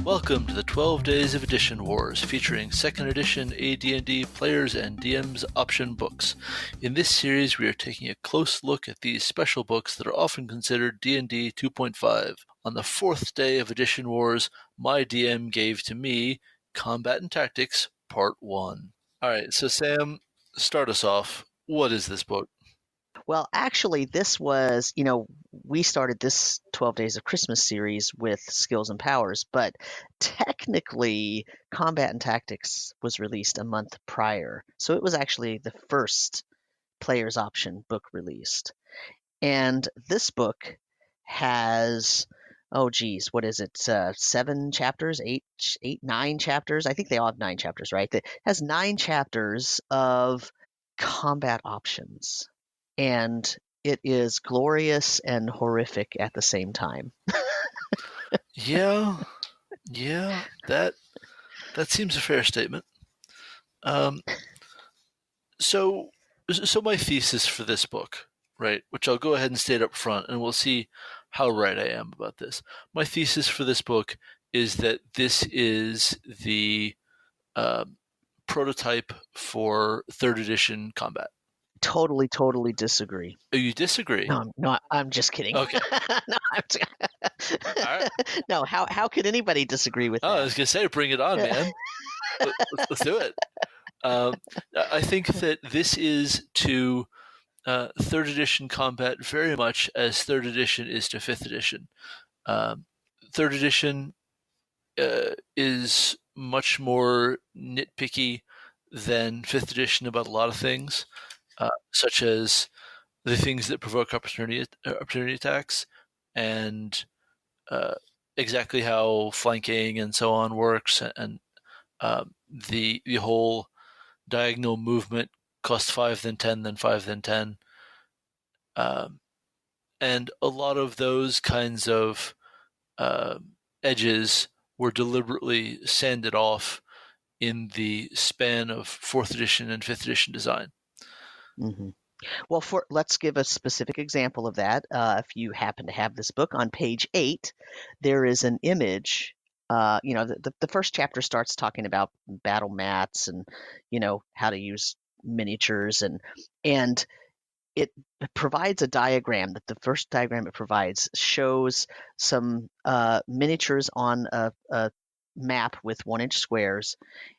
Welcome to the 12 Days of Edition Wars, featuring 2nd edition AD&D players and DMs option books. In this series, we are taking a close look at these special books that are often considered D&D 2.5. On the 4th day of Edition Wars, my DM gave to me Combat and Tactics, Part 1. Alright, so Sam, start us off. What is this book? Well, actually, this was, we started this 12 Days of Christmas series with Skills and Powers, but technically, Combat and Tactics was released a month prior. So it was actually the first Player's Option book released. And this book has, what is it? 7 chapters, 9 chapters? I think they all have 9 chapters, right? It has 9 chapters of combat options. And it is glorious and horrific at the same time. Yeah, that seems a fair statement. So my thesis for this book, right, which I'll go ahead and state up front, and we'll see how right I am about this. My thesis for this book is that this is the prototype for 3rd edition combat. Totally disagree. Oh, you disagree? No, I'm just kidding. Okay. No, All right. No, how could anybody disagree with that? I was going to say, bring it on, man. Let's do it. I think that this is to 3rd edition combat very much as 3rd edition is to 5th edition. 3rd edition is much more nitpicky than 5th edition about a lot of things. Such as the things that provoke opportunity attacks, and exactly how flanking and so on works, and the whole diagonal movement cost 5 then 10 then 5 then 10, and a lot of those kinds of edges were deliberately sanded off in the span of 4th edition and 5th edition design. Mm-hmm. Well, let's give a specific example of that. If you happen to have this book, on page 8, there is an image. The first chapter starts talking about battle mats and, how to use miniatures, and it provides a diagram. That the first diagram it provides shows some miniatures on a map with 1-inch squares,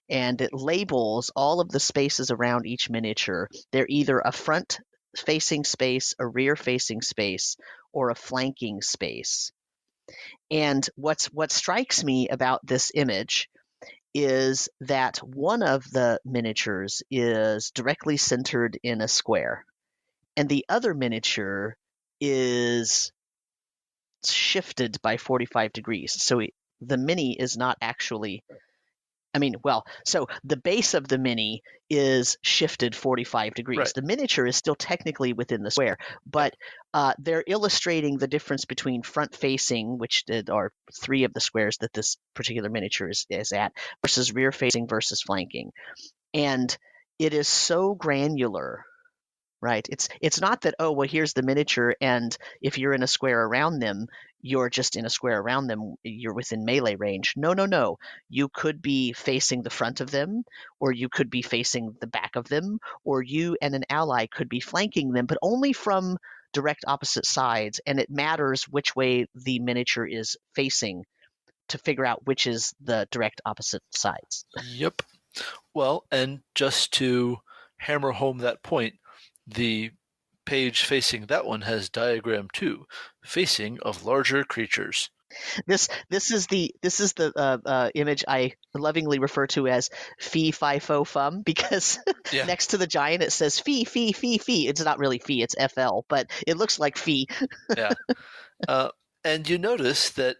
and it labels all of the spaces around each miniature. They're either a front-facing space, a rear-facing space, or a flanking space. And what strikes me about this image is that one of the miniatures is directly centered in a square, and the other miniature is shifted by 45 degrees. So the mini is not actually, so the base of the mini is shifted 45 degrees. Right. The miniature is still technically within the square, but they're illustrating the difference between front-facing, which are 3 of the squares that this particular miniature is at, versus rear-facing versus flanking. And it is so granular. Right. It's not that, here's the miniature, and if you're in a square around them, you're just in a square around them, you're within melee range. No. You could be facing the front of them, or you could be facing the back of them, or you and an ally could be flanking them, but only from direct opposite sides, and it matters which way the miniature is facing to figure out which is the direct opposite sides. Yep. Well, and just to hammer home that point, the page facing that one has diagram 2, facing of larger creatures. This is the image I lovingly refer to as fee fi fo fum, because next to the giant it says fee fee fee fee. It's not really fee, it's FL, but it looks like fee. Yeah, and you notice that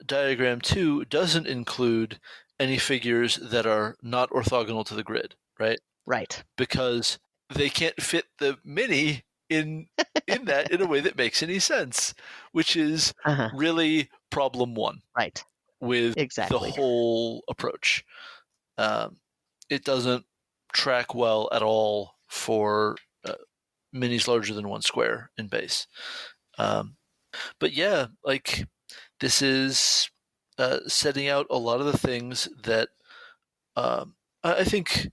diagram 2 doesn't include any figures that are not orthogonal to the grid, right? Right. Because they can't fit the mini in that in a way that makes any sense, which is really problem 1. Right. With the whole approach. It doesn't track well at all for minis larger than 1 square in base. But yeah, like this is setting out a lot of the things that I think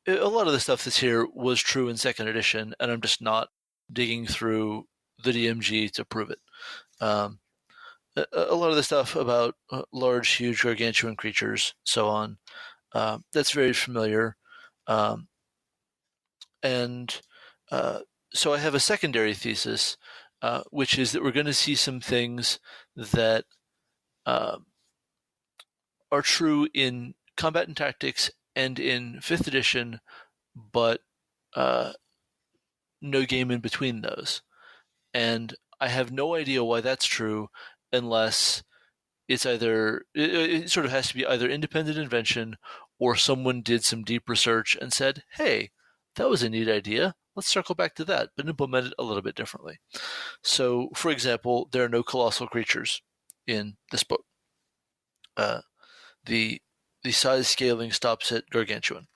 a lot of the stuff that's here was true in second edition, and I'm just not digging through the DMG to prove it. A lot of the stuff about large, huge, gargantuan creatures, so on, that's very familiar. And so I have a secondary thesis, which is that we're going to see some things that are true in Combat and Tactics and in 5th edition, but no game in between those. And I have no idea why that's true unless it's either, it sort of has to be either independent invention or someone did some deep research and said, hey, that was a neat idea. Let's circle back to that, but implement it a little bit differently. So, for example, there are no colossal creatures in this book. The size scaling stops at gargantuan.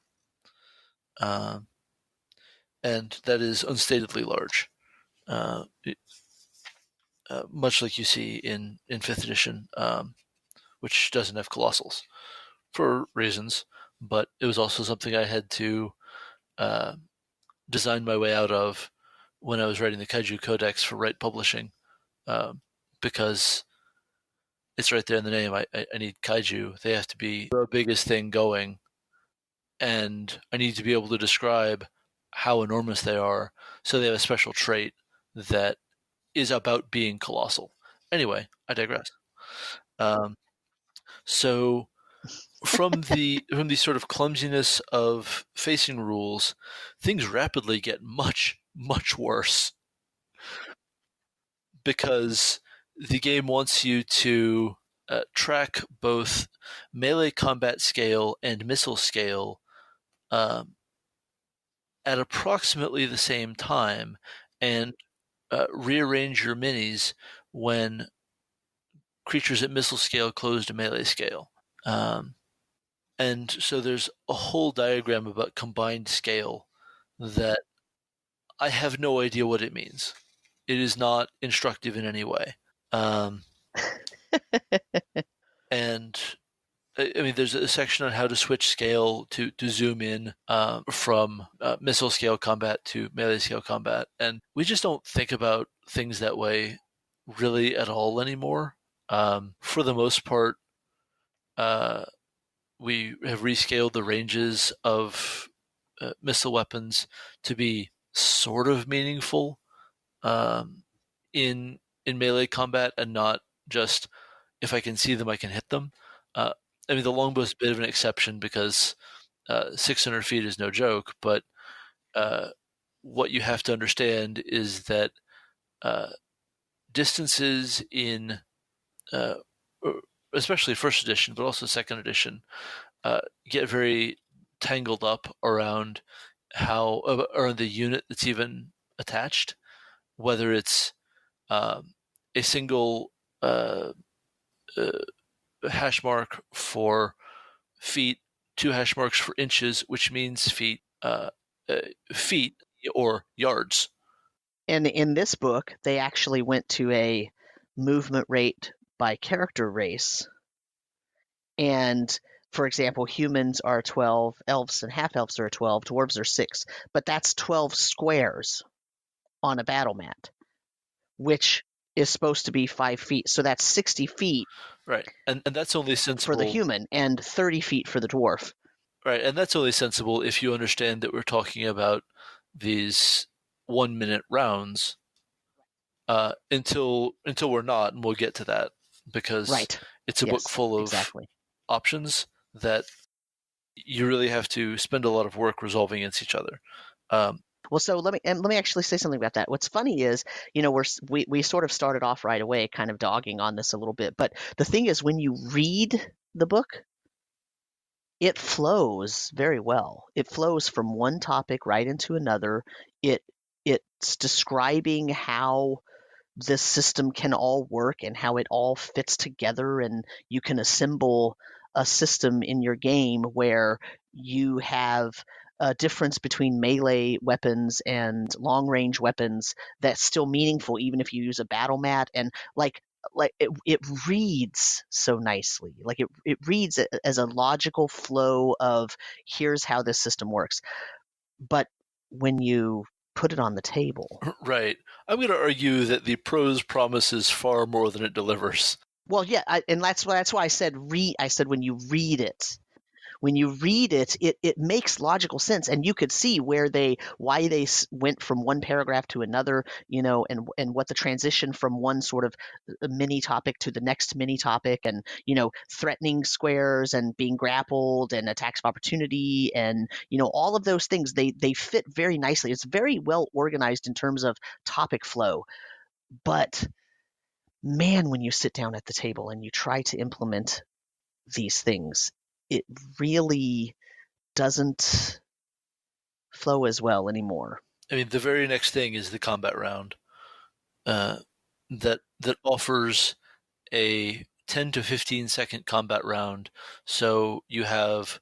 And that is unstatedly large. Much like you see in 5th edition, which doesn't have colossals for reasons, but it was also something I had to design my way out of when I was writing the Kaiju Codex for Wright Publishing, because it's right there in the name. I need Kaiju. They have to be the biggest thing going, and I need to be able to describe how enormous they are, so they have a special trait that is about being colossal. Anyway, I digress. So from the sort of clumsiness of facing rules, things rapidly get much, much worse, because the game wants you to track both melee combat scale and missile scale at approximately the same time, and rearrange your minis when creatures at missile scale close to melee scale. And so there's a whole diagram about combined scale that I have no idea what it means. It is not instructive in any way. And I mean, there's a section on how to switch scale to zoom in from missile scale combat to melee scale combat. And we just don't think about things that way really at all anymore. For the most part, we have rescaled the ranges of missile weapons to be sort of meaningful in melee combat, and not just if I can see them, I can hit them. I mean, the longbow is a bit of an exception because 600 feet is no joke, but what you have to understand is that distances in especially first edition, but also second edition, get very tangled up around around the unit that's even attached, whether it's a single hash mark for feet, 2 hash marks for inches, which means feet or yards. And in this book, they actually went to a movement rate by character race. And for example, humans are 12, elves and half-elves are 12, dwarves are 6. But that's 12 squares on a battle mat, which is supposed to be 5 feet. So that's 60 feet. Right, and that's only sensible for the human and 30 feet for the dwarf. Right, and that's only sensible if you understand that we're talking about these 1-minute rounds. Until we're not, and we'll get to that, because it's a book full of options that you really have to spend a lot of work resolving against each other. Well, so let me actually say something about that. What's funny is, we sort of started off right away kind of dogging on this a little bit, but the thing is, when you read the book, it flows very well. It flows from one topic right into another. It's describing how this system can all work and how it all fits together, and you can assemble a system in your game where you have a difference between melee weapons and long-range weapons that's still meaningful even if you use a battle mat. And like like it reads so nicely. Like it reads as a logical flow of here's how this system works. But when you put it on the table, Right. I'm going to argue that the prose promises far more than it delivers. well, yeah, and that's why I said read. I said when you read it, it makes logical sense, and you could see why they went from one paragraph to another, and what the transition from one sort of mini topic to the next mini topic, and threatening squares and being grappled and attacks of opportunity, and all of those things they fit very nicely. It's very well organized in terms of topic flow, but man, when you sit down at the table and you try to implement these things, it really doesn't flow as well anymore. I mean, the very next thing is the combat round that offers a 10 to 15 second combat round. So you have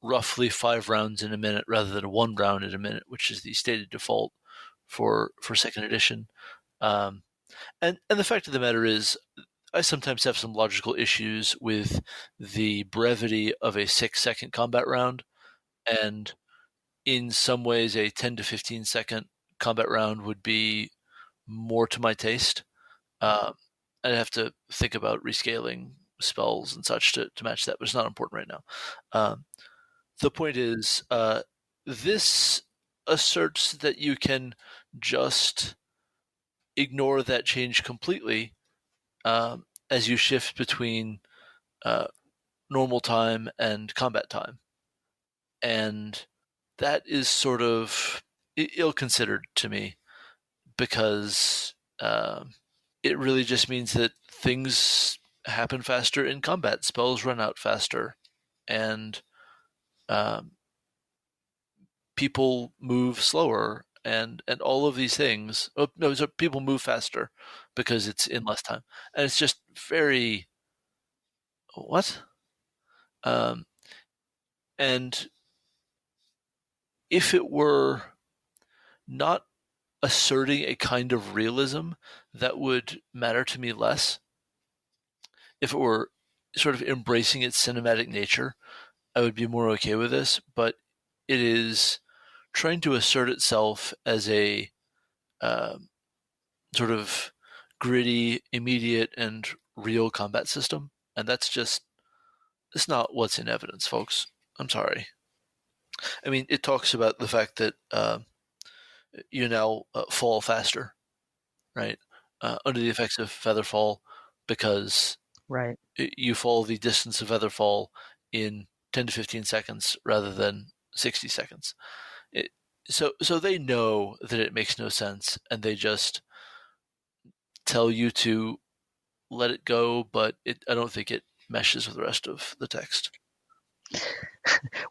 roughly 5 rounds in a minute rather than 1 round in a minute, which is the stated default for second edition. And the fact of the matter is, I sometimes have some logical issues with the brevity of a 6-second combat round, and in some ways a 10 to 15 second combat round would be more to my taste. I'd have to think about rescaling spells and such to match that, but it's not important right now. The point is, this asserts that you can just ignore that change completely as you shift between normal time and combat time. And that is sort of ill-considered to me, because it really just means that things happen faster in combat, spells run out faster, and people move slower, and all of these things. Oh, no, so people move faster because it's in less time, and it's just very what? And if it were not asserting a kind of realism, that would matter to me less. If it were sort of embracing its cinematic nature, I would be more okay with this, but it is trying to assert itself as a sort of gritty, immediate, and real combat system, and it's not what's in evidence, folks. I'm sorry. I mean, it talks about the fact that you now fall faster, right, under the effects of featherfall, because Right. you fall the distance of featherfall in 10 to 15 seconds rather than 60 seconds. So they know that it makes no sense, and they just tell you to let it go, but I don't think it meshes with the rest of the text.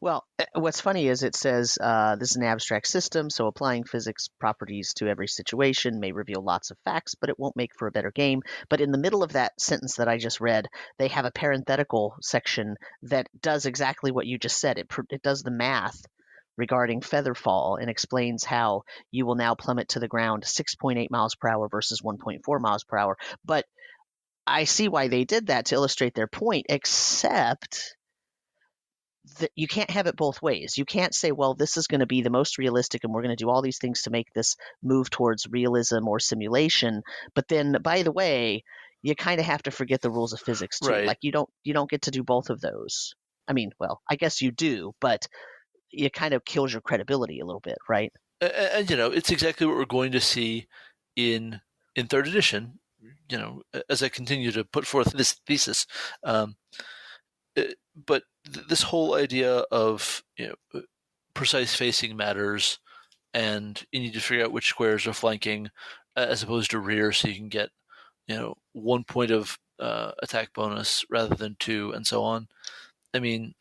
Well, what's funny is it says this is an abstract system, so applying physics properties to every situation may reveal lots of facts, but it won't make for a better game. But in the middle of that sentence that I just read, they have a parenthetical section that does exactly what you just said. It does the math regarding featherfall and explains how you will now plummet to the ground 6.8 miles per hour versus 1.4 miles per hour. But I see why they did that, to illustrate their point, except that you can't have it both ways. You can't say, well, this is going to be the most realistic and we're going to do all these things to make this move towards realism or simulation. But then, by the way, you kind of have to forget the rules of physics too. Right. Like you don't get to do both of those. I mean, well, I guess you do, but it kind of kills your credibility a little bit, right? And it's exactly what we're going to see in third edition. As I continue to put forth this thesis, but this whole idea of precise facing matters, and you need to figure out which squares are flanking as opposed to rear, so you can get 1 point of attack bonus rather than 2, and so on. I mean,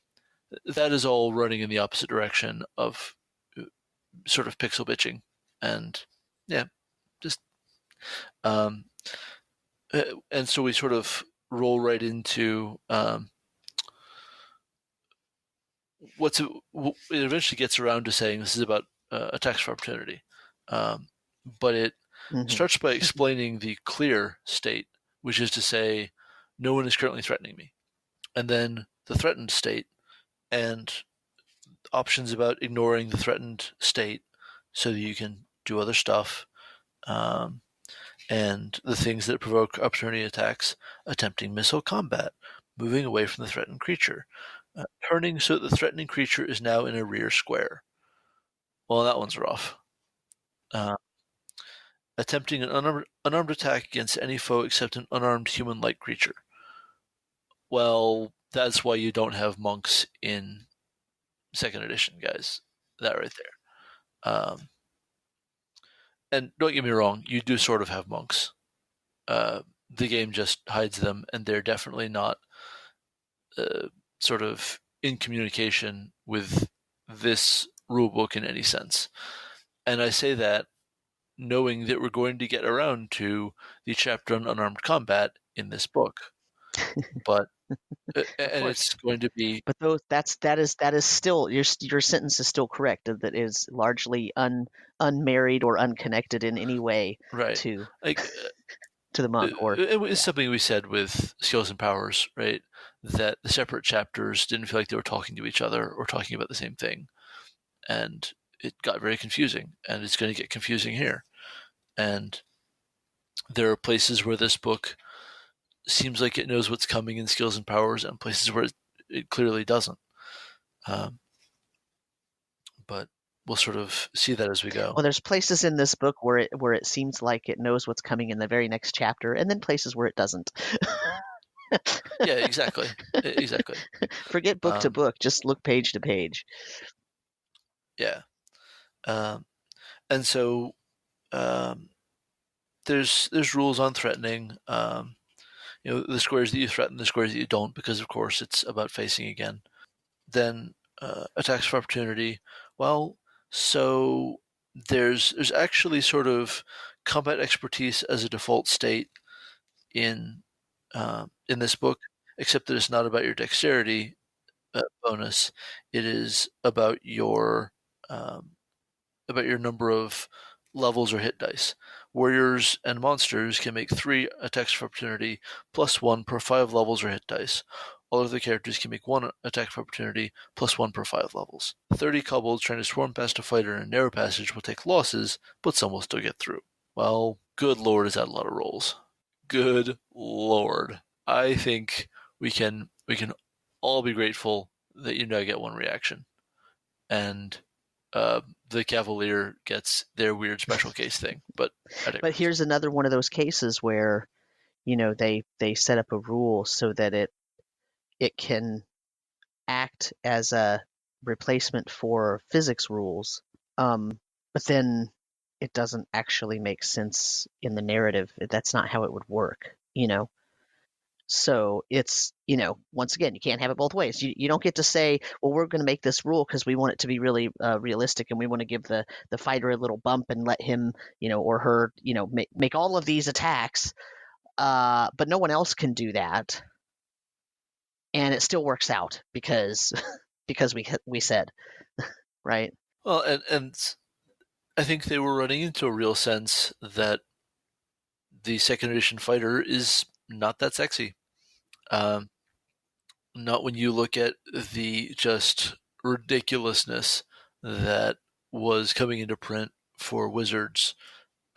that is all running in the opposite direction of sort of pixel bitching, and just and so we sort of roll right into it eventually gets around to saying this is about attacks for opportunity, but it starts by explaining the clear state which is to say, no one is currently threatening me. And then the threatened state, and options about ignoring the threatened state so that you can do other stuff, and the things that provoke opportunity attacks, attempting missile combat, moving away from the threatened creature, turning so that the threatening creature is now in a rear square. Well, that one's rough. Attempting an unarmed attack against any foe except an unarmed human-like creature. Well, that's why you don't have monks in 2nd edition, guys. That right there. And don't get me wrong, you do sort of have monks. The game just hides them, and they're definitely not sort of in communication with this rulebook in any sense. And I say that knowing that we're going to get around to the chapter on unarmed combat in this book. But and it's going to be. But that is still your sentence is still correct. That is largely unmarried or unconnected in any way to to the monk. Or it's something we said with Skills and Powers, right? That the separate chapters didn't feel like they were talking to each other or talking about the same thing, and it got very confusing, and it's going to get confusing here. And there are places where this book seems like it knows what's coming in Skills and Powers, and places where it clearly doesn't. But we'll sort of see that as we go. Well, there's places in this book where it seems like it knows what's coming in the very next chapter, and then places where it doesn't. Yeah, exactly. Forget book to book; just look page to page. Yeah, and so there's rules on threatening. The squares that you threaten, the squares that you don't, because of course it's about facing again. Then attacks for opportunity. Well, so there's actually sort of combat expertise as a default state in this book, except that it's not about your dexterity bonus. It is about your number of levels or hit dice. Warriors and monsters can make 3 attacks for opportunity plus 1 per 5 levels or hit dice. All other characters can make 1 attack for opportunity plus 1 per 5 levels. 30 kobolds trying to swarm past a fighter in a narrow passage will take losses, but some will still get through. Well, good lord, is that a lot of rolls. Good lord. I think we can all be grateful that you now get 1 reaction. And the Cavalier gets their weird special case thing. But here's another one of those cases where, they set up a rule so that it can act as a replacement for physics rules, but then it doesn't actually make sense in the narrative. That's not how it would work, So it's, once again, you can't have it both ways. You don't get to say, well, we're going to make this rule because we want it to be really realistic, and we want to give the fighter a little bump and let him, or her, make all of these attacks. But no one else can do that. And it still works out because we said, right? Well, and I think they were running into a real sense that the 2nd edition fighter is not that sexy. Not when you look at the just ridiculousness that was coming into print for wizards,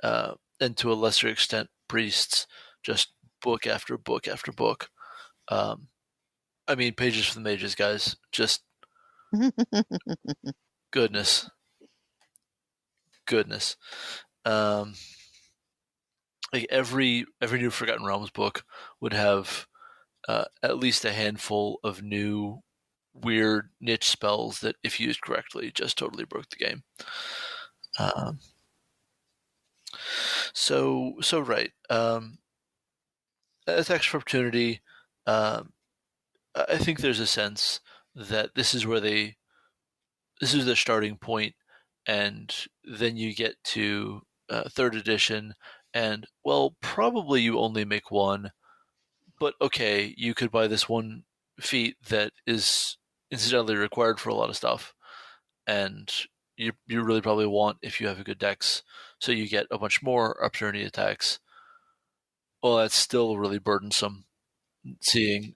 and to a lesser extent priests, just book after book after book. I mean, Pages for the Mages, guys. Just goodness. Like every new Forgotten Realms book would have at least a handful of new weird niche spells that, if used correctly, just totally broke the game. So right. Attacks for opportunity. I think there's a sense that this is the starting point, and then you get to 3rd edition, and well, probably you only make 1, but okay, you could buy this 1 feat that is incidentally required for a lot of stuff, and you really probably want if you have a good dex, so you get a bunch more opportunity attacks. Well, that's still really burdensome, seeing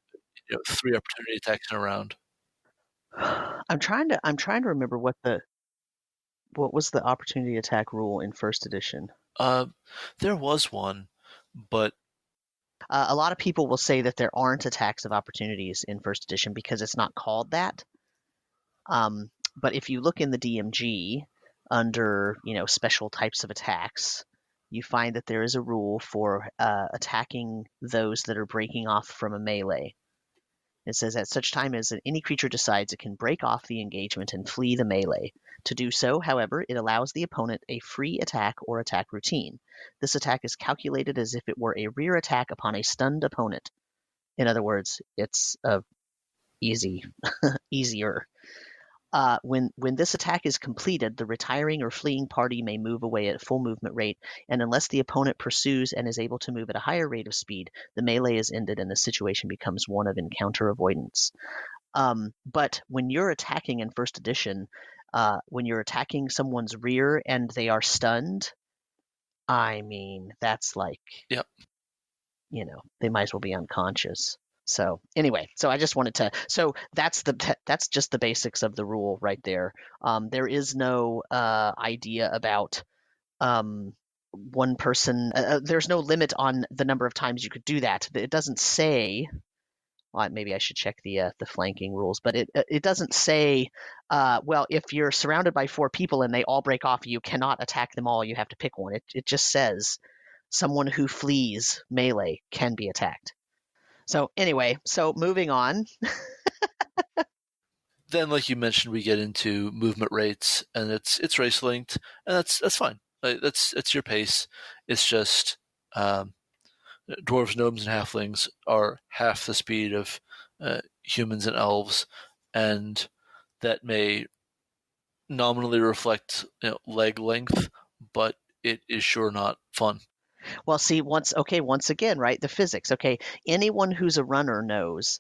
3 opportunity attacks in a round. I'm trying to remember what was the opportunity attack rule in first edition. There was one, but a lot of people will say that there aren't attacks of opportunities in first edition because it's not called that. But if you look in the DMG under special types of attacks, you find that there is a rule for attacking those that are breaking off from a melee. It says at such time as any creature decides it can break off the engagement and flee the melee. To do so, however, it allows the opponent a free attack or attack routine. This attack is calculated as if it were a rear attack upon a stunned opponent. In other words, it's easier. When this attack is completed, the retiring or fleeing party may move away at full movement rate, and unless the opponent pursues and is able to move at a higher rate of speed, the melee is ended and the situation becomes one of encounter avoidance. But when you're attacking in first edition, when you're attacking someone's rear and they are stunned, I mean, that's like, Yep. They might as well be unconscious. So anyway, so I just wanted to. So that's just the basics of the rule right there. There is no idea about one person. There's no limit on the number of times you could do that. It doesn't say. Well, maybe I should check the flanking rules, but it doesn't say. Well, if you're surrounded by 4 people and they all break off, you cannot attack them all. You have to pick one. It just says someone who flees melee can be attacked. So anyway, moving on. Then, like you mentioned, we get into movement rates, and it's race linked, and that's fine. That's your pace. It's just dwarves, gnomes, and halflings are half the speed of humans and elves, and that may nominally reflect leg length, but it is sure not fun. Well, see, once again, right? The physics. Okay, anyone who's a runner knows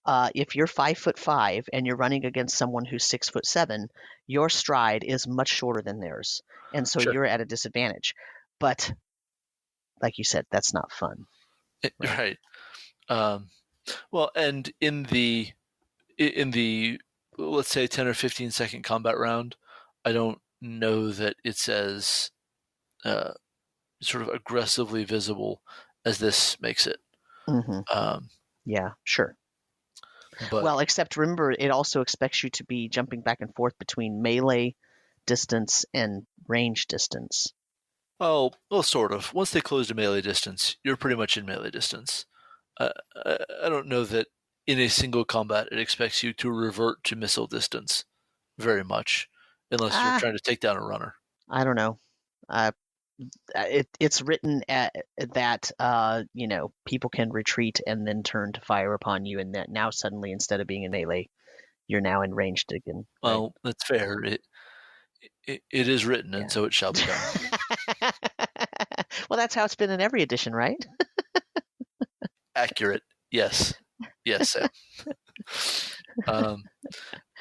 if you're 5'5" and you're running against someone who's 6'7", your stride is much shorter than theirs, and so Sure. you're at a disadvantage. But like you said, that's not fun. Right. Well, and in the let's say 10 or 15 second combat round, I don't know that it's as sort of aggressively visible as this makes it. Mm-hmm. Yeah, sure. But, well, except remember, it also expects you to be jumping back and forth between melee distance and range distance. Well, sort of. Once they close to melee distance, you're pretty much in melee distance. I don't know that in a single combat it expects you to revert to missile distance very much, unless you're trying to take down a runner. I don't know. It's written that people can retreat and then turn to fire upon you, and that now suddenly, instead of being in melee, you're now in ranged again. Right? Well, that's fair. It is written, and so it shall be done. Well, that's how it's been in every edition, right? Accurate. Yes, Sam.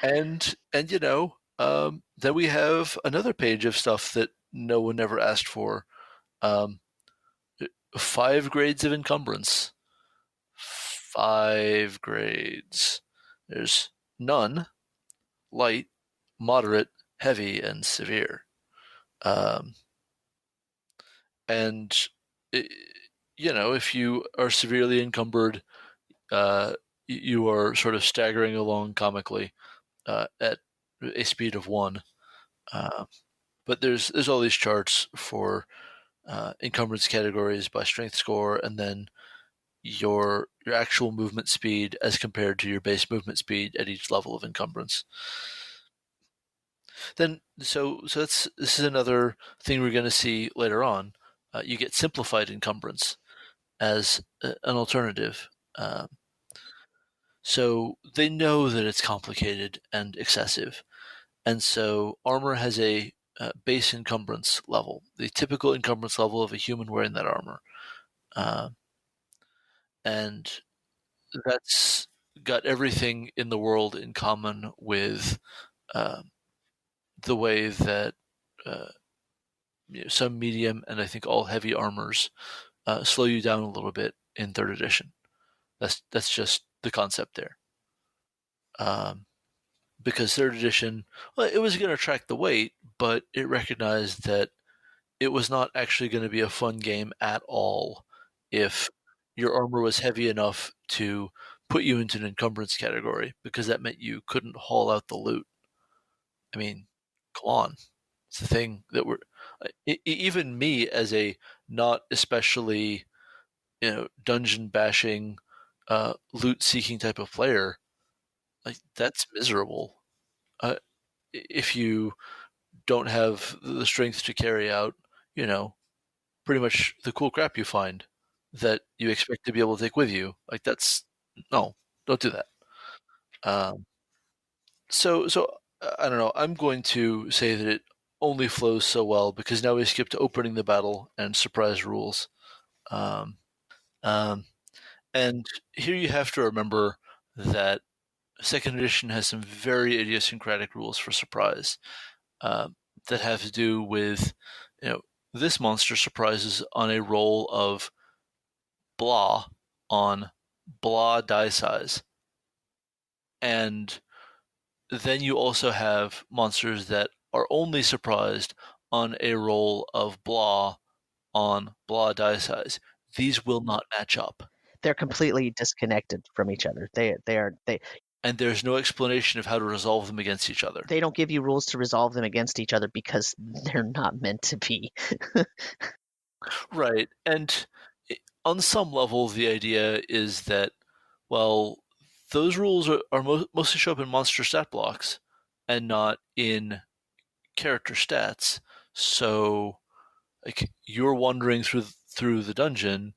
And then we have another page of stuff that no one ever asked for. 5 grades of encumbrance. 5 grades. There's none, light, moderate, heavy, and severe. And if you are severely encumbered, you are sort of staggering along comically at a speed of 1. But there's all these charts for encumbrance categories by strength score, and then your actual movement speed as compared to your base movement speed at each level of encumbrance. Then, so this is another thing we're going to see later on. You get simplified encumbrance as an alternative. So they know that it's complicated and excessive, and so armor has a base encumbrance level, the typical encumbrance level of a human wearing that armor. And that's got everything in the world in common with the way that some medium and I think all heavy armors slow you down a little bit in 3rd edition. That's just the concept there. Because 3rd edition, well, it was going to track the weight, but it recognized that it was not actually going to be a fun game at all if your armor was heavy enough to put you into an encumbrance category, because that meant you couldn't haul out the loot. I mean, come on. It's the thing that even me as a not especially, dungeon bashing, loot seeking type of player, like, that's miserable. If you don't have the strength to carry out, pretty much the cool crap you find that you expect to be able to take with you, like, no, don't do that. So I don't know. I'm going to say that it only flows so well because now we skip to opening the battle and surprise rules. And here you have to remember that 2nd edition has some very idiosyncratic rules for surprise that have to do with, this monster surprises on a roll of blah on blah die size. And then you also have monsters that are only surprised on a roll of blah on blah die size. These will not match up. They're completely disconnected from each other. They and there's no explanation of how to resolve them against each other. They don't give you rules to resolve them against each other because they're not meant to be. Right. And on some level, the idea is that, well, those rules are mostly show up in monster stat blocks and not in character stats. So, like, you're wandering through the dungeon,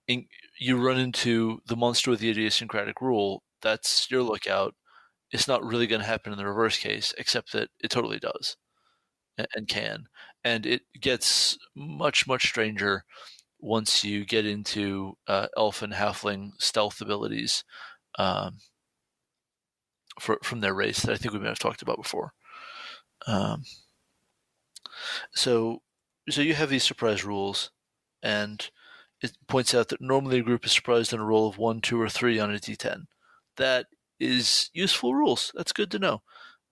and you run into the monster with the idiosyncratic rule. That's your lookout. It's not really going to happen in the reverse case, except that it totally does and can. And it gets much, much stranger once you get into elf and halfling stealth abilities from their race that I think we may have talked about before. So you have these surprise rules, and it points out that normally a group is surprised on a roll of 1, 2, or 3 on a d10. That is useful rules. That's good to know.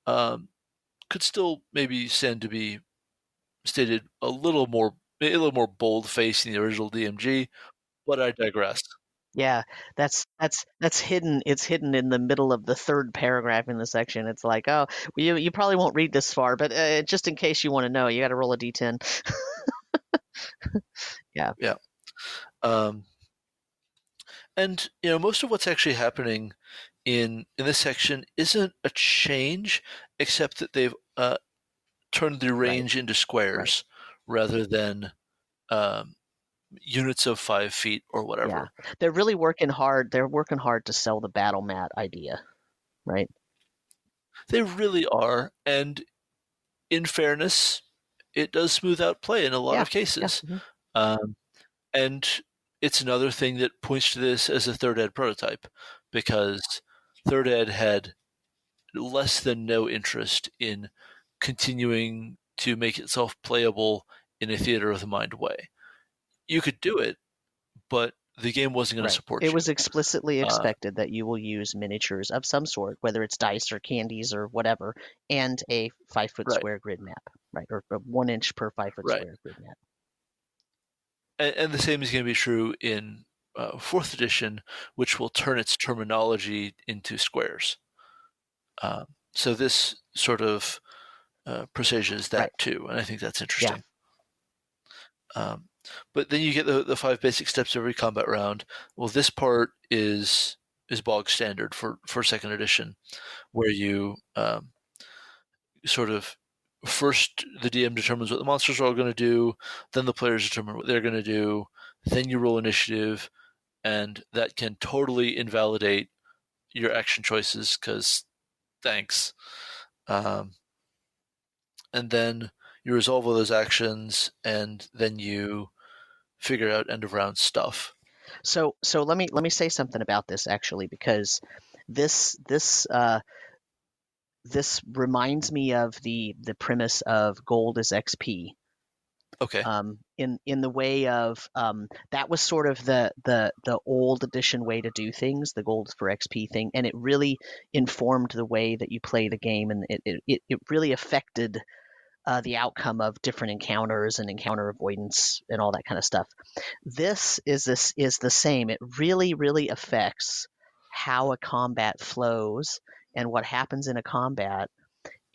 Could still maybe stand to be stated a little more bold-faced in the original DMG, but I digress. Yeah, that's hidden. It's hidden in the middle of the 3rd paragraph in the section. It's like, oh, you probably won't read this far, but just in case you want to know, you got to roll a d10. Yeah. Yeah. And most of what's actually happening in this section isn't a change, except that they've turned the range into squares rather than units of 5 feet or whatever. Yeah. They're really working hard. They're working hard to sell the battle mat idea, right? They really are, and in fairness, it does smooth out play in a lot of cases. Yeah. Mm-hmm. And it's another thing that points to this as a 3rd ed prototype, because 3rd ed had less than no interest in continuing to make itself playable in a theater of the mind way. You could do it, but the game wasn't going to support you. It was explicitly expected that you will use miniatures of some sort, whether it's dice or candies or whatever, and a 5-foot square grid map, right? Or 1 inch per 5-foot square grid map. And the same is going to be true in 4th edition, which will turn its terminology into squares. So this sort of presages that too, and I think that's interesting. Yeah. But then you get the 5 basic steps every combat round. Well, this part is bog standard for 2nd edition, where you sort of first the DM determines what the monsters are all going to do, then the players determine what they're going to do, then you roll initiative, and that can totally invalidate your action choices because thanks. And then you resolve all those actions, and then you figure out end of round stuff. So let me say something about this actually, because this reminds me of the premise of gold is XP, Okay. In the way of that was sort of the old edition way to do things, the gold for XP thing, and it really informed the way that you play the game, and it really affected the outcome of different encounters and encounter avoidance and all that kind of stuff. This is the same. It really affects how a combat flows and what happens in a combat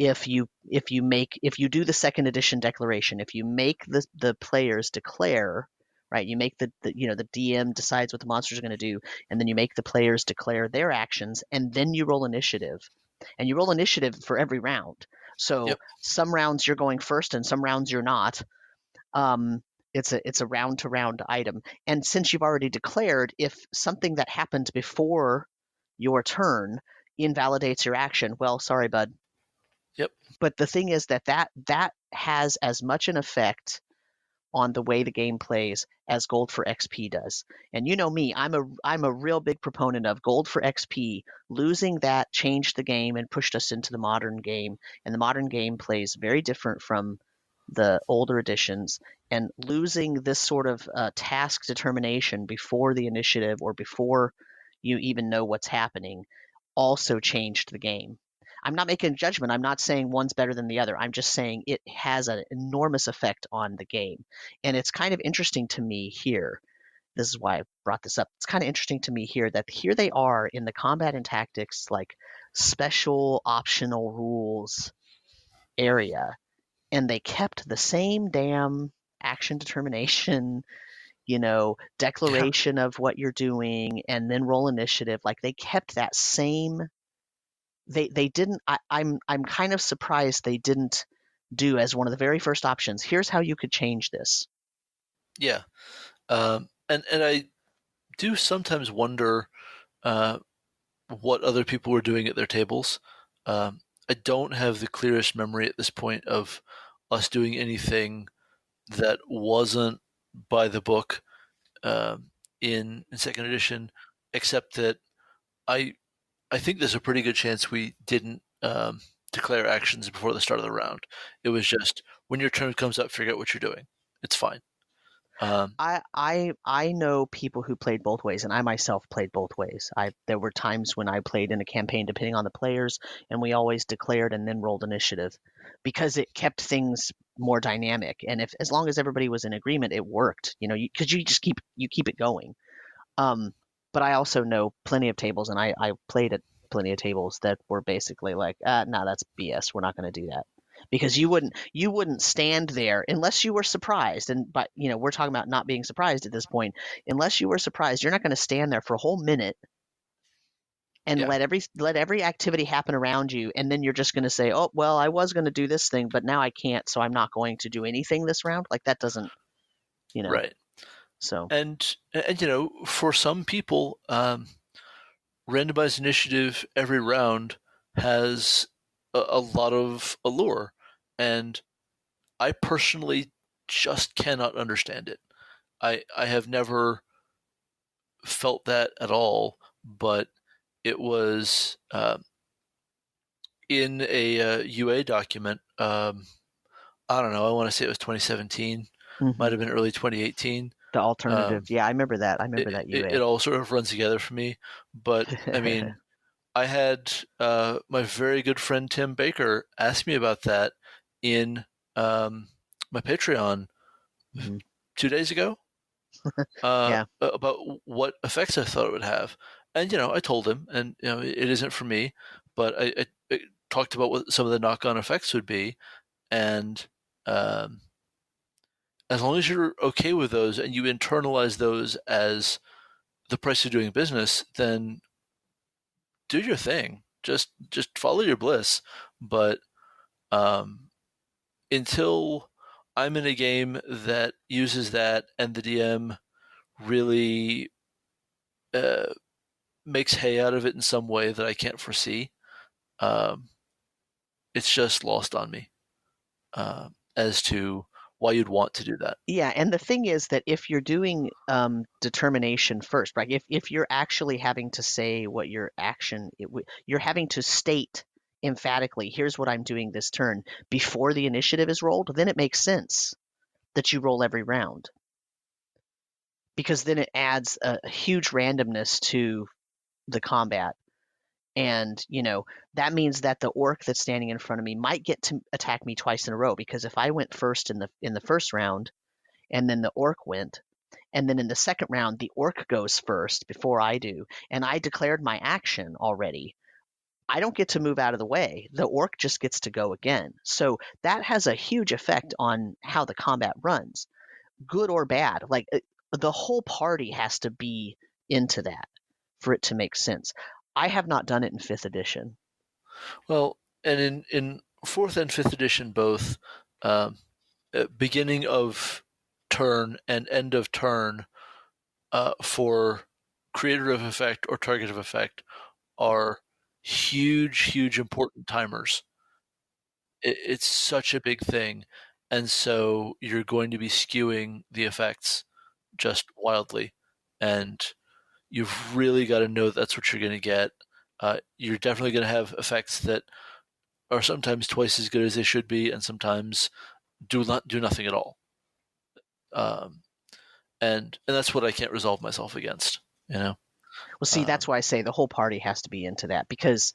if you do the second edition declaration, if you make the players declare, right? You make the DM decides what the monsters are going to do, and then you make the players declare their actions, and then you roll initiative, and you roll initiative for every round. So Yep. some rounds you're going first, and some rounds you're not. It's a round to round item, and since you've already declared, if something that happened before your turn invalidates your action, well, sorry, bud. Yep. But the thing is that has as much an effect on the way the game plays as gold for XP does. And you know me, I'm a real big proponent of gold for XP. Losing that changed the game and pushed us into the modern game. And the modern game plays very different from the older editions. And losing this sort of task determination before the initiative or before you even know what's happening also changed the game. I'm not making a judgment. I'm not saying one's better than the other. I'm just saying it has an enormous effect on the game. And it's kind of interesting to me here. This is why I brought this up. It's kind of interesting to me here that here they are in the combat and tactics, like special optional rules area, and they kept the same damn action determination, declaration of what you're doing, and then roll initiative. Like they kept that same. They didn't. I'm kind of surprised they didn't do as one of the very first options. Here's how you could change this. Yeah. And I do sometimes wonder what other people were doing at their tables. I don't have the clearest memory at this point of us doing anything that wasn't by the book in second edition, except that I think there's a pretty good chance we didn't declare actions before the start of the round. It was just when your turn comes up, figure out what you're doing. It's fine. I know people who played both ways, and I myself played both ways. There were times when I played in a campaign depending on the players, and we always declared and then rolled initiative because it kept things more dynamic. And if as long as everybody was in agreement, it worked. Because you just keep it going. But I also know plenty of tables, and I played at plenty of tables that were basically like, no, that's BS. We're not going to do that. Because you wouldn't stand there unless you were surprised, but we're talking about not being surprised at this point. Unless you were surprised, you're not going to stand there for a whole minute and let every activity happen around you, and then you're just going to say, oh well, I was going to do this thing, but now I can't, so I'm not going to do anything this round. Like that doesn't, right. So and for some people, randomized initiative every round has a lot of allure, and I personally just cannot understand it. I have never felt that at all, but it was in a UA document. I don't know. I want to say it was 2017. Might have been early 2018. The alternative. Yeah, I remember that. UA. It all sort of runs together for me. But I mean, I had my very good friend Tim Baker ask me about that in my Patreon 2 days ago. About what effects I thought it would have. And I told him, and it isn't for me, but I talked about what some of the knock-on effects would be, and as long as you're okay with those and you internalize those as the price of doing business, then do your thing. Just follow your bliss. But until I'm in a game that uses that and the DM really makes hay out of it in some way that I can't foresee, it's just lost on me as to why you'd want to do that. Yeah, and the thing is that if you're doing determination first, right? If you're actually having to say what your action, you're having to state emphatically, here's what I'm doing this turn before the initiative is rolled, then it makes sense. that you roll every round, because then it adds a huge randomness to the combat. And, that means that the orc that's standing in front of me might get to attack me twice in a row, because if I went first in the first round and then the orc went, and then in the second round the orc goes first before I do, and I declared my action already, I don't get to move out of the way. The orc just gets to go again. So that has a huge effect on how the combat runs, good or bad. Like, the whole party has to be into that for it to make sense. I have not done it in 5th edition. Well, and in 4th and 5th edition both, beginning of turn and end of turn for creator of effect or target of effect are huge important timers. It's such a big thing, and so you're going to be skewing the effects just wildly, and you've really got to know that's what you're going to get. You're definitely going to have effects that are sometimes twice as good as they should be, and sometimes do nothing at all. And that's what I can't resolve myself against. Well, see, that's why I say the whole party has to be into that, because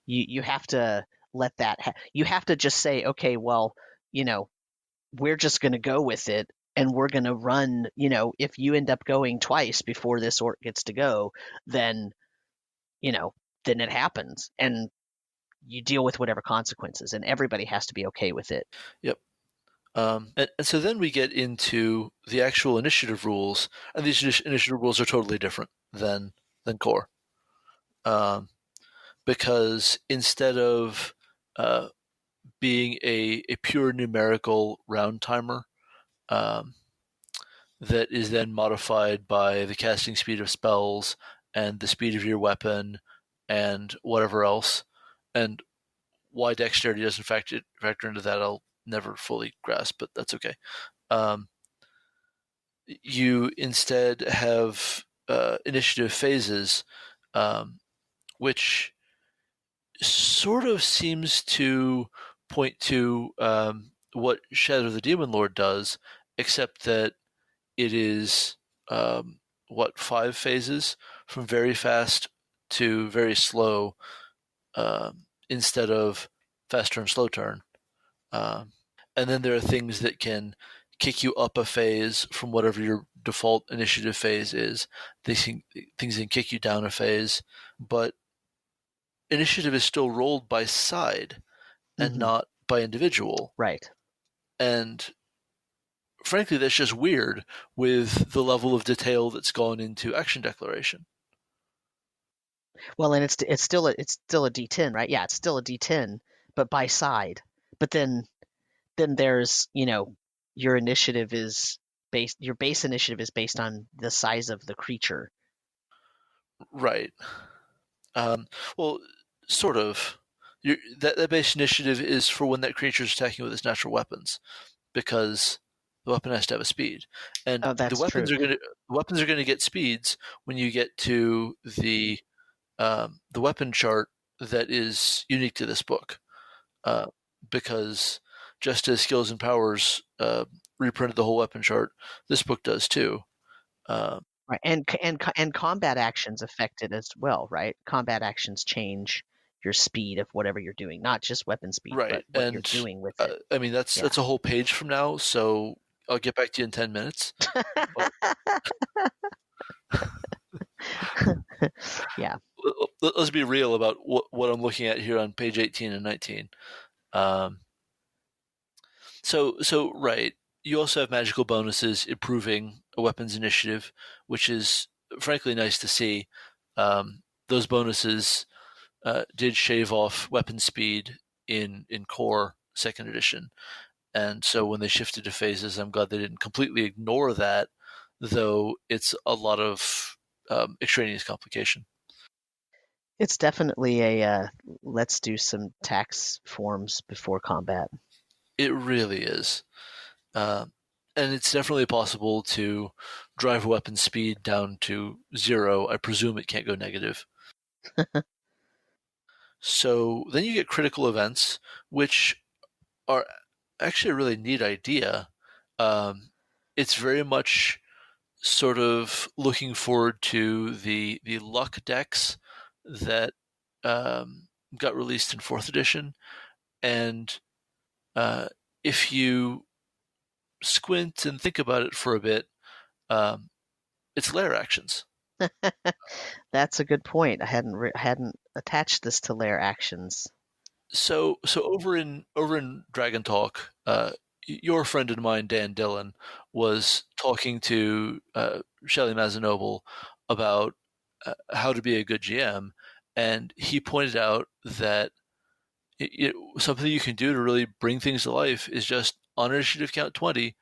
you have to let that. You have to just say, okay, well, we're just going to go with it, and we're going to run. If you end up going twice before this orc gets to go, then then it happens, and you deal with whatever consequences, and everybody has to be okay with it. Yep. And so then we get into the actual initiative rules, and these initiative rules are totally different than core, because instead of being a pure numerical round timer that is then modified by the casting speed of spells and the speed of your weapon and whatever else, and why dexterity doesn't factor into that, I'll never fully grasp, but that's okay. You instead have initiative phases, which sort of seems to point to what Shadow of the Demon Lord does, except that it is 5 phases from very fast to very slow, instead of fast turn, slow turn. And then there are things that can kick you up a phase from whatever your default initiative phase is. Things can kick you down a phase, but initiative is still rolled by side and not by individual. Right. And frankly, that's just weird with the level of detail that's gone into action declaration. Well, and it's still a D10, right? Yeah, it's still a D10, but by side. But then there's, your initiative is your base initiative is based on the size of the creature. Right. Well, sort of. That base initiative is for when that creature is attacking with its natural weapons, because the weapon has to have a speed, and the weapons are going to get speeds when you get to the weapon chart that is unique to this book, because just as Skills and Powers reprinted the whole weapon chart, this book does too. Right, and combat actions affect it as well, right? Combat actions change your speed of whatever you're doing, not just weapon speed, right, but what you're doing with it. I mean, that's a whole page from now, so I'll get back to you in 10 minutes. Yeah. Let's be real about what I'm looking at here on page 18 and 19. So right, you also have magical bonuses improving a weapon's initiative, which is frankly nice to see. Those bonuses did shave off weapon speed in core 2nd edition, and so when they shifted to phases, I'm glad they didn't completely ignore that, though it's a lot of extraneous complication. It's definitely a let's do some tax forms before combat. It really is. And it's definitely possible to drive weapon speed down to 0. I presume it can't go negative. So then you get critical events, which are actually a really neat idea. It's very much sort of looking forward to the luck decks that got released in 4th edition, and if you squint and think about it for a bit, it's lair actions. That's a good point. I hadn't attached this to lair actions. So over in Dragon Talk, your friend and mine, Dan Dillon, was talking to Shelley Mazanoble about how to be a good GM, and he pointed out that something you can do to really bring things to life is just on initiative count 20,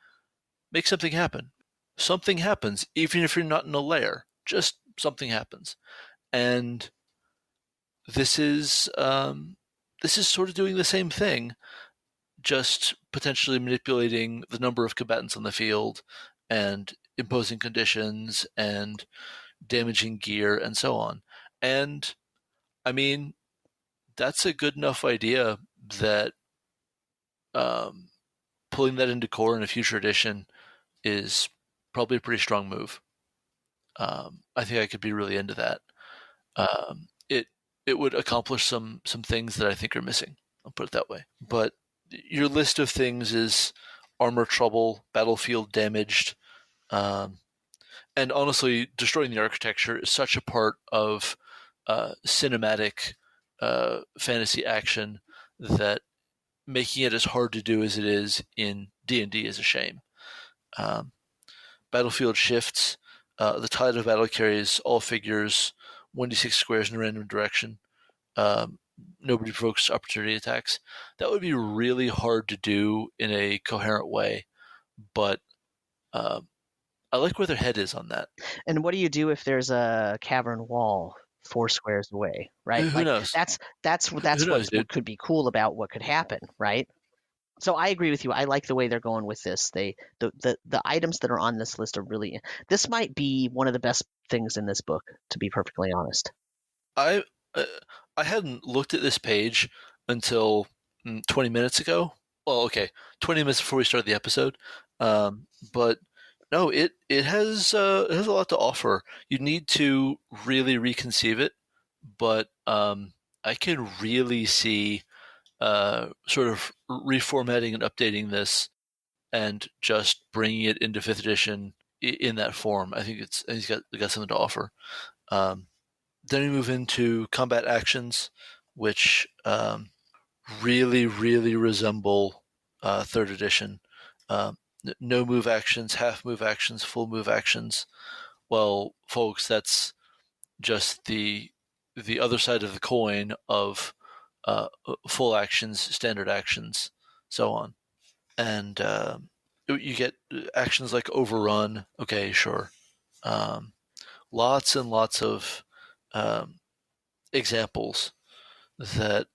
make something happen. Something happens, even if you're not in a lair. Just something happens, and this is sort of doing the same thing, just potentially manipulating the number of combatants on the field and imposing conditions and damaging gear and so on. And I mean, that's a good enough idea that pulling that into core in a future edition is probably a pretty strong move. I think I could be really into that. It would accomplish some things that I think are missing. I'll put it that way. But your list of things is armor trouble, battlefield damaged, and honestly, destroying the architecture is such a part of cinematic fantasy action that making it as hard to do as it is in D&D is a shame. Battlefield shifts. The tide of battle carries all figures 1d6 squares in a random direction. Nobody provokes opportunity attacks. That would be really hard to do in a coherent way, but I like where their head is on that. And what do you do if there's a cavern wall 4 squares away, right? Who knows? That's what could be cool about what could happen, right? So I agree with you. I like the way they're going with this. The items that are on this list are really. This might be one of the best things in this book, to be perfectly honest. I hadn't looked at this page until 20 minutes ago. Well, okay, 20 minutes before we started the episode. But no, it has a lot to offer. You need to really reconceive it, but I can really see sort of reformatting and updating this and just bringing it into 5th edition in that form. I think it's got something to offer. Then we move into combat actions, which really, really resemble 3rd edition. No move actions, half move actions, full move actions. Well, folks, that's just the other side of the coin of full actions, standard actions, so on. And you get actions like overrun. Okay, sure. Lots and lots of examples that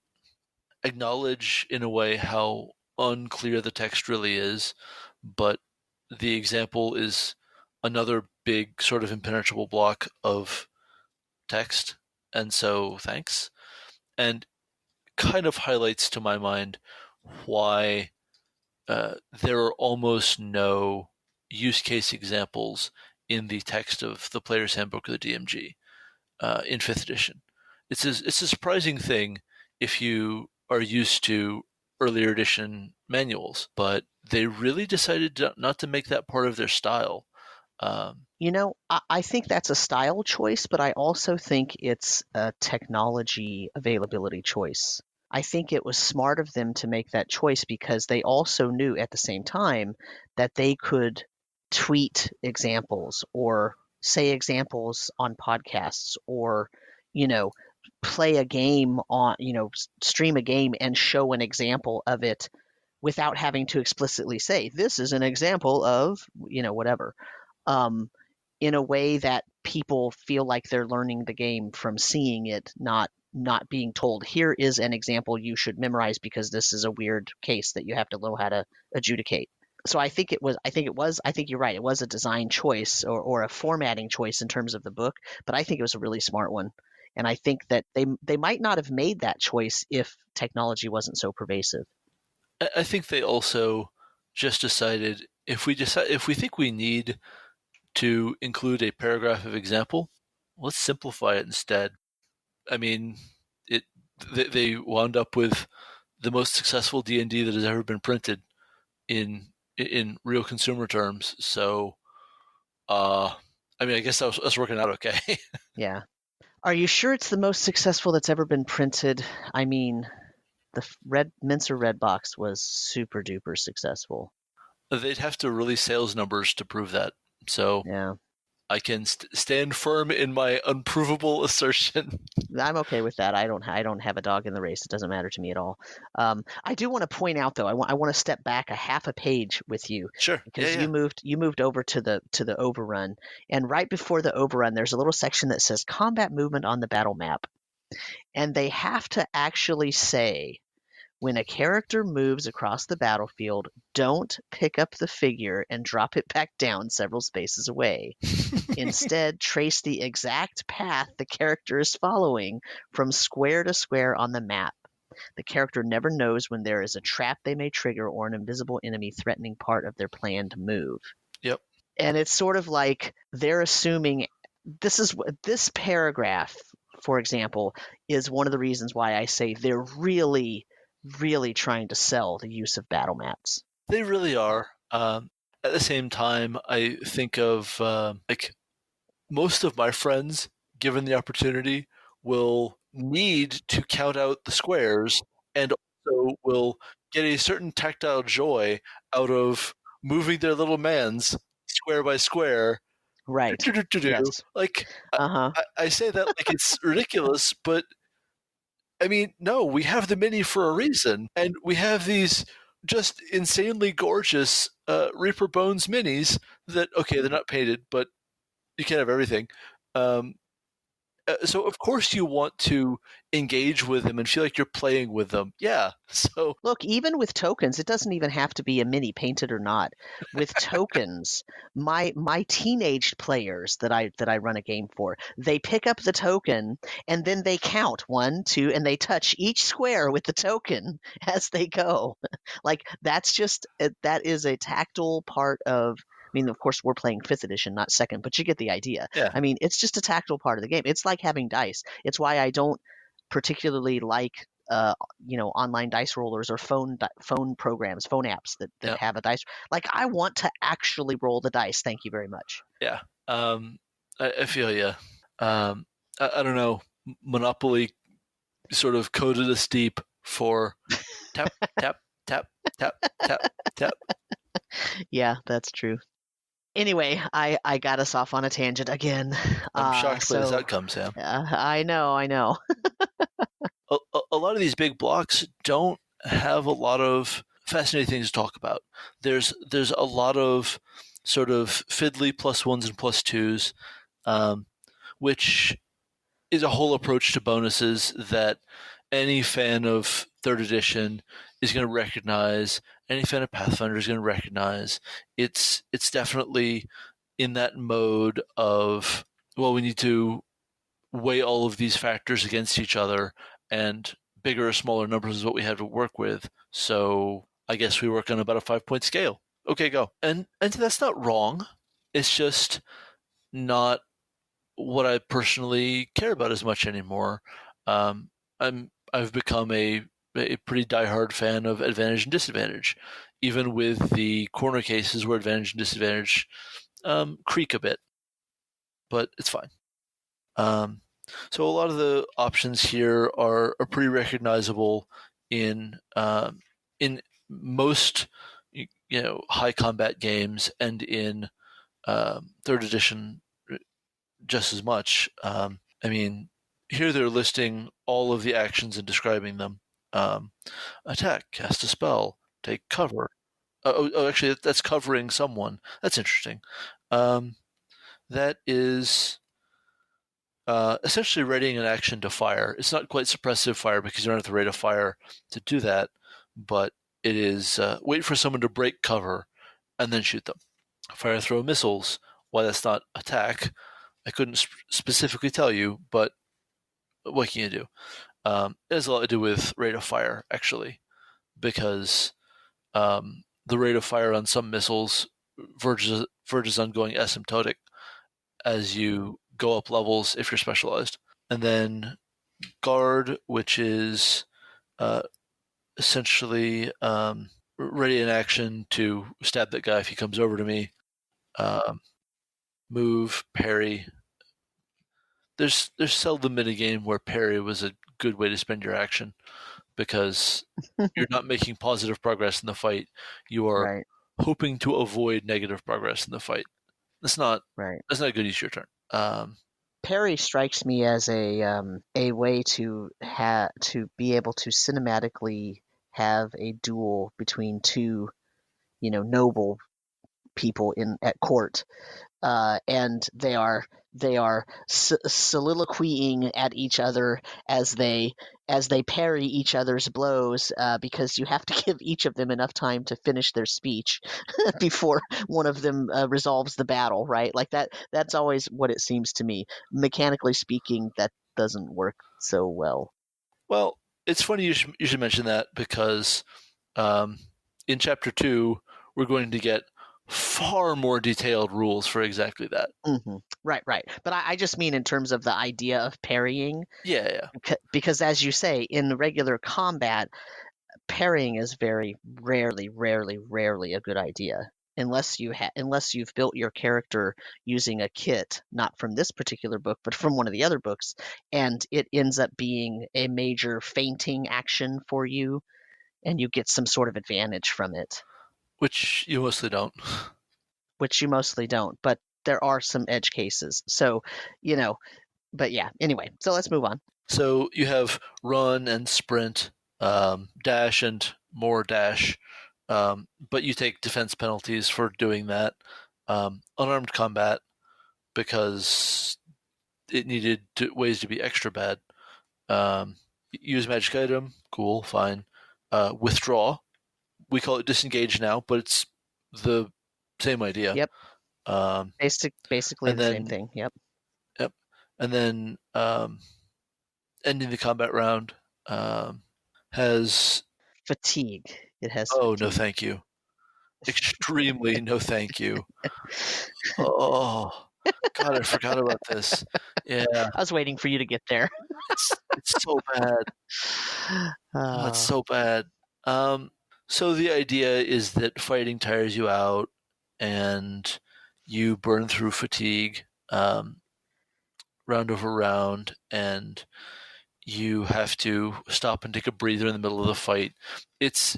acknowledge in a way how unclear the text really is, but the example is another big sort of impenetrable block of text, and so thanks. And kind of highlights to my mind why there are almost no use case examples in the text of the Player's Handbook of the DMG in 5th edition. It's a surprising thing if you are used to earlier edition manuals, but they really decided not to make that part of their style. I think that's a style choice, but I also think it's a technology availability choice. I think it was smart of them to make that choice because they also knew at the same time that they could tweet examples or say examples on podcasts or, play a game on, stream a game and show an example of it without having to explicitly say, this is an example of, whatever. In a way that people feel like they're learning the game from seeing it, not being told, here is an example you should memorize because this is a weird case that you have to know how to adjudicate. So I think you're right. It was a design choice or a formatting choice in terms of the book, but I think it was a really smart one. And I think that they might not have made that choice if technology wasn't so pervasive. I think they also just decided if we think we need to include a paragraph of example, let's simplify it instead. I mean, they wound up with the most successful D&D that has ever been printed in real consumer terms. So, I mean, I guess that's working out okay. Yeah. Are you sure it's the most successful that's ever been printed? I mean, the Mincer Red Box was super duper successful. They'd have to release sales numbers to prove that. So Yeah. I can stand firm in my unprovable assertion. I'm okay with that. I don't have a dog in the race. It doesn't matter to me at all. I do want to point out though. I want to step back a half a page with you. Sure. Because Yeah. you moved over to the overrun, and right before the overrun, there's a little section that says combat movement on the battle map, and they have to actually say, when a character moves across the battlefield, don't pick up the figure and drop it back down several spaces away. Instead, trace the exact path the character is following from square to square on the map. The character never knows when there is a trap they may trigger or an invisible enemy threatening part of their planned move. Yep. And it's sort of like they're assuming this paragraph, for example, is one of the reasons why I say they're really, really trying to sell the use of battle maps. They really are. At the same time, I think of like most of my friends, given the opportunity, will need to count out the squares and also will get a certain tactile joy out of moving their little mans square by square. Right. Yes. Like, Uh-huh. I say that like it's ridiculous, but I mean, no, we have the mini for a reason, and we have these just insanely gorgeous Reaper Bones minis that, okay, they're not painted, but you can't have everything. So of course you want to engage with them and feel like you're playing with them. Yeah. So look, even with tokens, it doesn't even have to be a mini, painted or not. With tokens, my teenaged players that I run a game for, they pick up the token and then they count 1, 2, and they touch each square with the token as they go. Like that is a tactile part of. I mean, of course, we're playing 5th edition, not 2nd, but you get the idea. Yeah. I mean, it's just a tactile part of the game. It's like having dice. It's why I don't particularly like online dice rollers or phone programs, phone apps that have a dice. Like, I want to actually roll the dice. Thank you very much. Yeah. I feel you. I don't know. Monopoly sort of coded us deep for tap, tap, tap, tap, tap, tap. Yeah, that's true. Anyway, I got us off on a tangent again. I'm shocked by this outcome, Sam. I know. A lot of these big blocks don't have a lot of fascinating things to talk about. There's a lot of sort of fiddly +1s and +2s, which is a whole approach to bonuses that any fan of 3rd edition is going to recognize. Any fan of Pathfinder is going to recognize. It's definitely in that mode of, well, we need to weigh all of these factors against each other, and bigger or smaller numbers is what we have to work with. So I guess we work on about a 5-point scale. Okay, go. And that's not wrong. It's just not what I personally care about as much anymore. I've become a pretty diehard fan of advantage and disadvantage, even with the corner cases where advantage and disadvantage creak a bit, but it's fine. So a lot of the options here are pretty recognizable in most high combat games, and in 3rd edition just as much. I mean, here they're listing all of the actions and describing them. Attack, cast a spell, take cover. Actually, that's covering someone. That's interesting. That is essentially readying an action to fire. It's not quite suppressive fire because you don't have to rate a fire to do that, but it is wait for someone to break cover and then shoot them. Fire throw missiles. Why that's not attack, I couldn't specifically tell you, but what can you do? It has a lot to do with rate of fire, actually, because the rate of fire on some missiles verges on going asymptotic as you go up levels if you're specialized. And then guard, which is essentially ready in action to stab that guy if he comes over to me. Move, parry. There's seldom been a game where parry was a good way to spend your action, because you're not making positive progress in the fight. You are Right. hoping to avoid negative progress in the fight. That's not Right. a good use of your turn. Parry strikes me as a way to be able to cinematically have a duel between two, noble people at court, and they are soliloquying at each other as they parry each other's blows, because you have to give each of them enough time to finish their speech before one of them resolves the battle, right? Like that's always what it seems to me. Mechanically speaking, that doesn't work so well. Well, it's funny you should mention that, because in Chapter 2, we're going to get far more detailed rules for exactly that. Mm-hmm. Right. But I just mean in terms of the idea of parrying. Yeah. Because as you say, in regular combat, parrying is very rarely a good idea, unless you've built your character using a kit, not from this particular book, but from one of the other books, and it ends up being a major feinting action for you, and you get some sort of advantage from it. Which you mostly don't. But there are some edge cases. So, but yeah, anyway, so let's move on. So you have run and sprint, dash and more dash, but you take defense penalties for doing that. Unarmed combat, because it needed ways to be extra bad. Use magic item, cool, fine. Withdraw, we call it disengage now, but it's the same idea. Yep. Basically the same thing. Yep. And then ending the combat round has fatigue. It has. Oh, fatigue. No, thank you. Extremely no, thank you. Oh, God, I forgot about this. Yeah, I was waiting for you to get there. it's so bad. Oh, it's so bad. So the idea is that fighting tires you out, and you burn through fatigue round over round, and you have to stop and take a breather in the middle of the fight. It's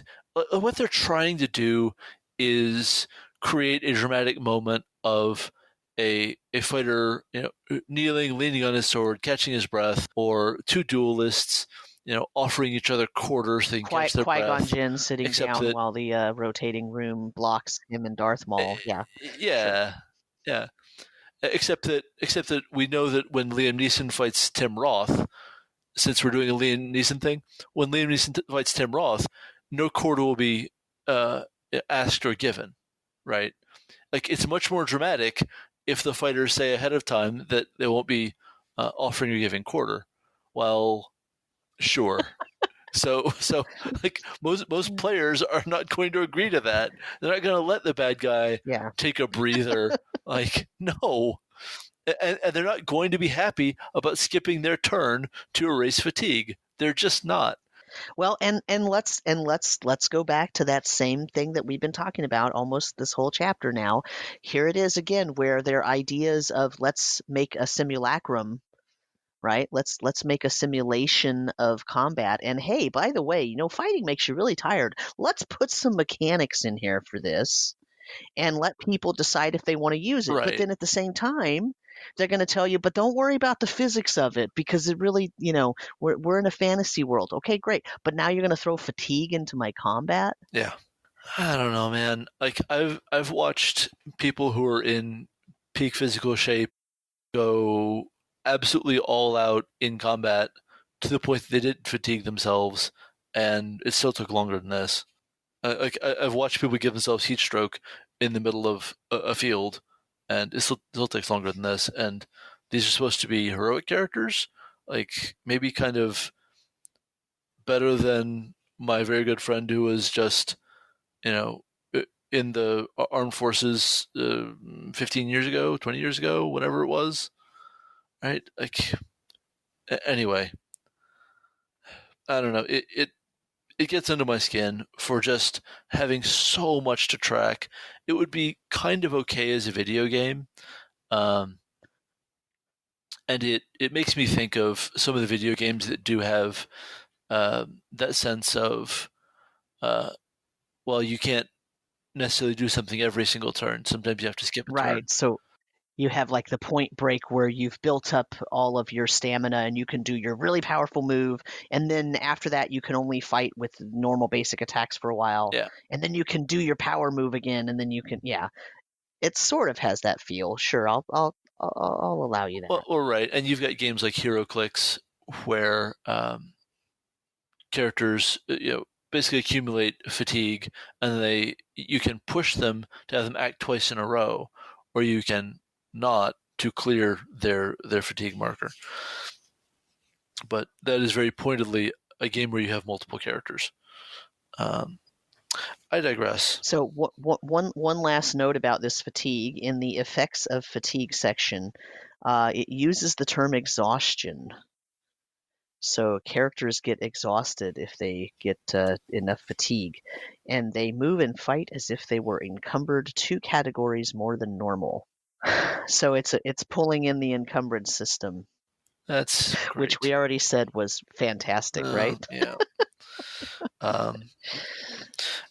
what they're trying to do is create a dramatic moment of a fighter, kneeling, leaning on his sword, catching his breath, or two duelists, offering each other quarters so they can catch their breath. Qui-Gon Jinn sitting down while the rotating room blocks him and Darth Maul. Yeah. Yeah. Sure. Yeah. Except that we know that when Liam Neeson fights Tim Roth, since we're doing a Liam Neeson thing, when Liam Neeson fights Tim Roth, no quarter will be asked or given, right? Like, it's much more dramatic if the fighters say ahead of time that they won't be offering or giving quarter. Well, sure. So like most players are not going to agree to that. They're not going to let the bad guy take a breather. Like, no. And they're not going to be happy about skipping their turn to erase fatigue. They're just not. Well, and let's go back to that same thing that we've been talking about almost this whole chapter now. Here it is again, where their ideas of let's make a simulacrum, right? Let's make a simulation of combat. And hey, by the way, fighting makes you really tired. Let's put some mechanics in here for this, and let people decide if they want to use it. Right. But then at the same time, they're going to tell you, but don't worry about the physics of it, because it really, we're in a fantasy world. Okay, great. But now you're going to throw fatigue into my combat? Yeah. I don't know, man. Like, I've watched people who are in peak physical shape go absolutely all out in combat to the point that they didn't fatigue themselves, and it still took longer than this. I've watched people give themselves heat stroke in the middle of a field, and it still takes longer than this. And these are supposed to be heroic characters, like maybe kind of better than my very good friend who was just, in the armed forces 15 years ago, 20 years ago, whatever it was, right? Like, anyway, I don't know. It gets under my skin for just having so much to track. It would be kind of okay as a video game. And it makes me think of some of the video games that do have that sense of, well, you can't necessarily do something every single turn. Sometimes you have to skip a turn. Right. So you have like the point break where you've built up all of your stamina and you can do your really powerful move. And then after that, you can only fight with normal basic attacks for a while. Yeah. And then you can do your power move again. And then you can, it sort of has that feel. Sure. I'll allow you that. Well, right. And you've got games like HeroClix where characters, basically accumulate fatigue, and you can push them to have them act twice in a row, or you can not to clear their fatigue marker. But that is very pointedly a game where you have multiple characters. I digress. So one last note about this fatigue. In the effects of fatigue section, it uses the term exhaustion. So characters get exhausted if they get enough fatigue, and they move and fight as if they were encumbered 2 categories more than normal. So it's pulling in the encumbrance system. That's great. Which we already said was fantastic, right? Yeah.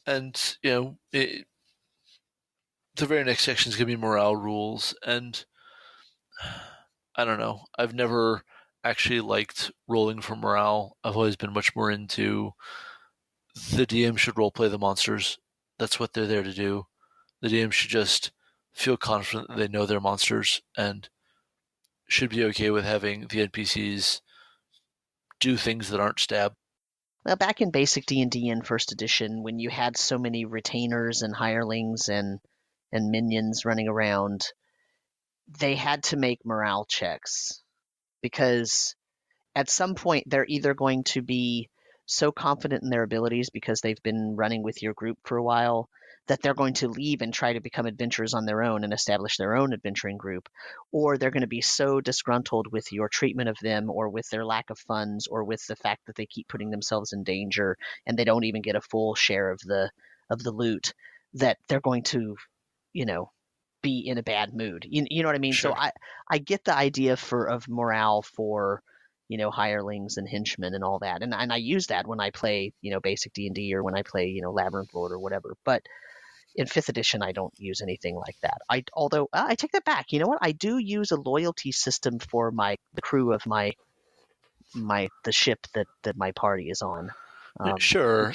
And the very next section is going to be morale rules, and I don't know. I've never actually liked rolling for morale. I've always been much more into the DM should roleplay the monsters. That's what they're there to do. The DM should just feel confident that they know they're monsters and should be okay with having the NPCs do things that aren't stab. Well, back in basic D&D in first edition, when you had so many retainers and hirelings and minions running around, they had to make morale checks, because at some point they're either going to be so confident in their abilities because they've been running with your group for a while that they're going to leave and try to become adventurers on their own and establish their own adventuring group, or they're going to be so disgruntled with your treatment of them, or with their lack of funds, or with the fact that they keep putting themselves in danger and they don't even get a full share of the loot, that they're going to, be in a bad mood. You know what I mean? Sure. So I get the idea of morale for hirelings and henchmen and all that, and I use that when I play basic D&D, or when I play Labyrinth Lord or whatever. But in 5th edition, I don't use anything like that. Although I take that back. You know what? I do use a loyalty system for the crew of the ship that my party is on. Sure.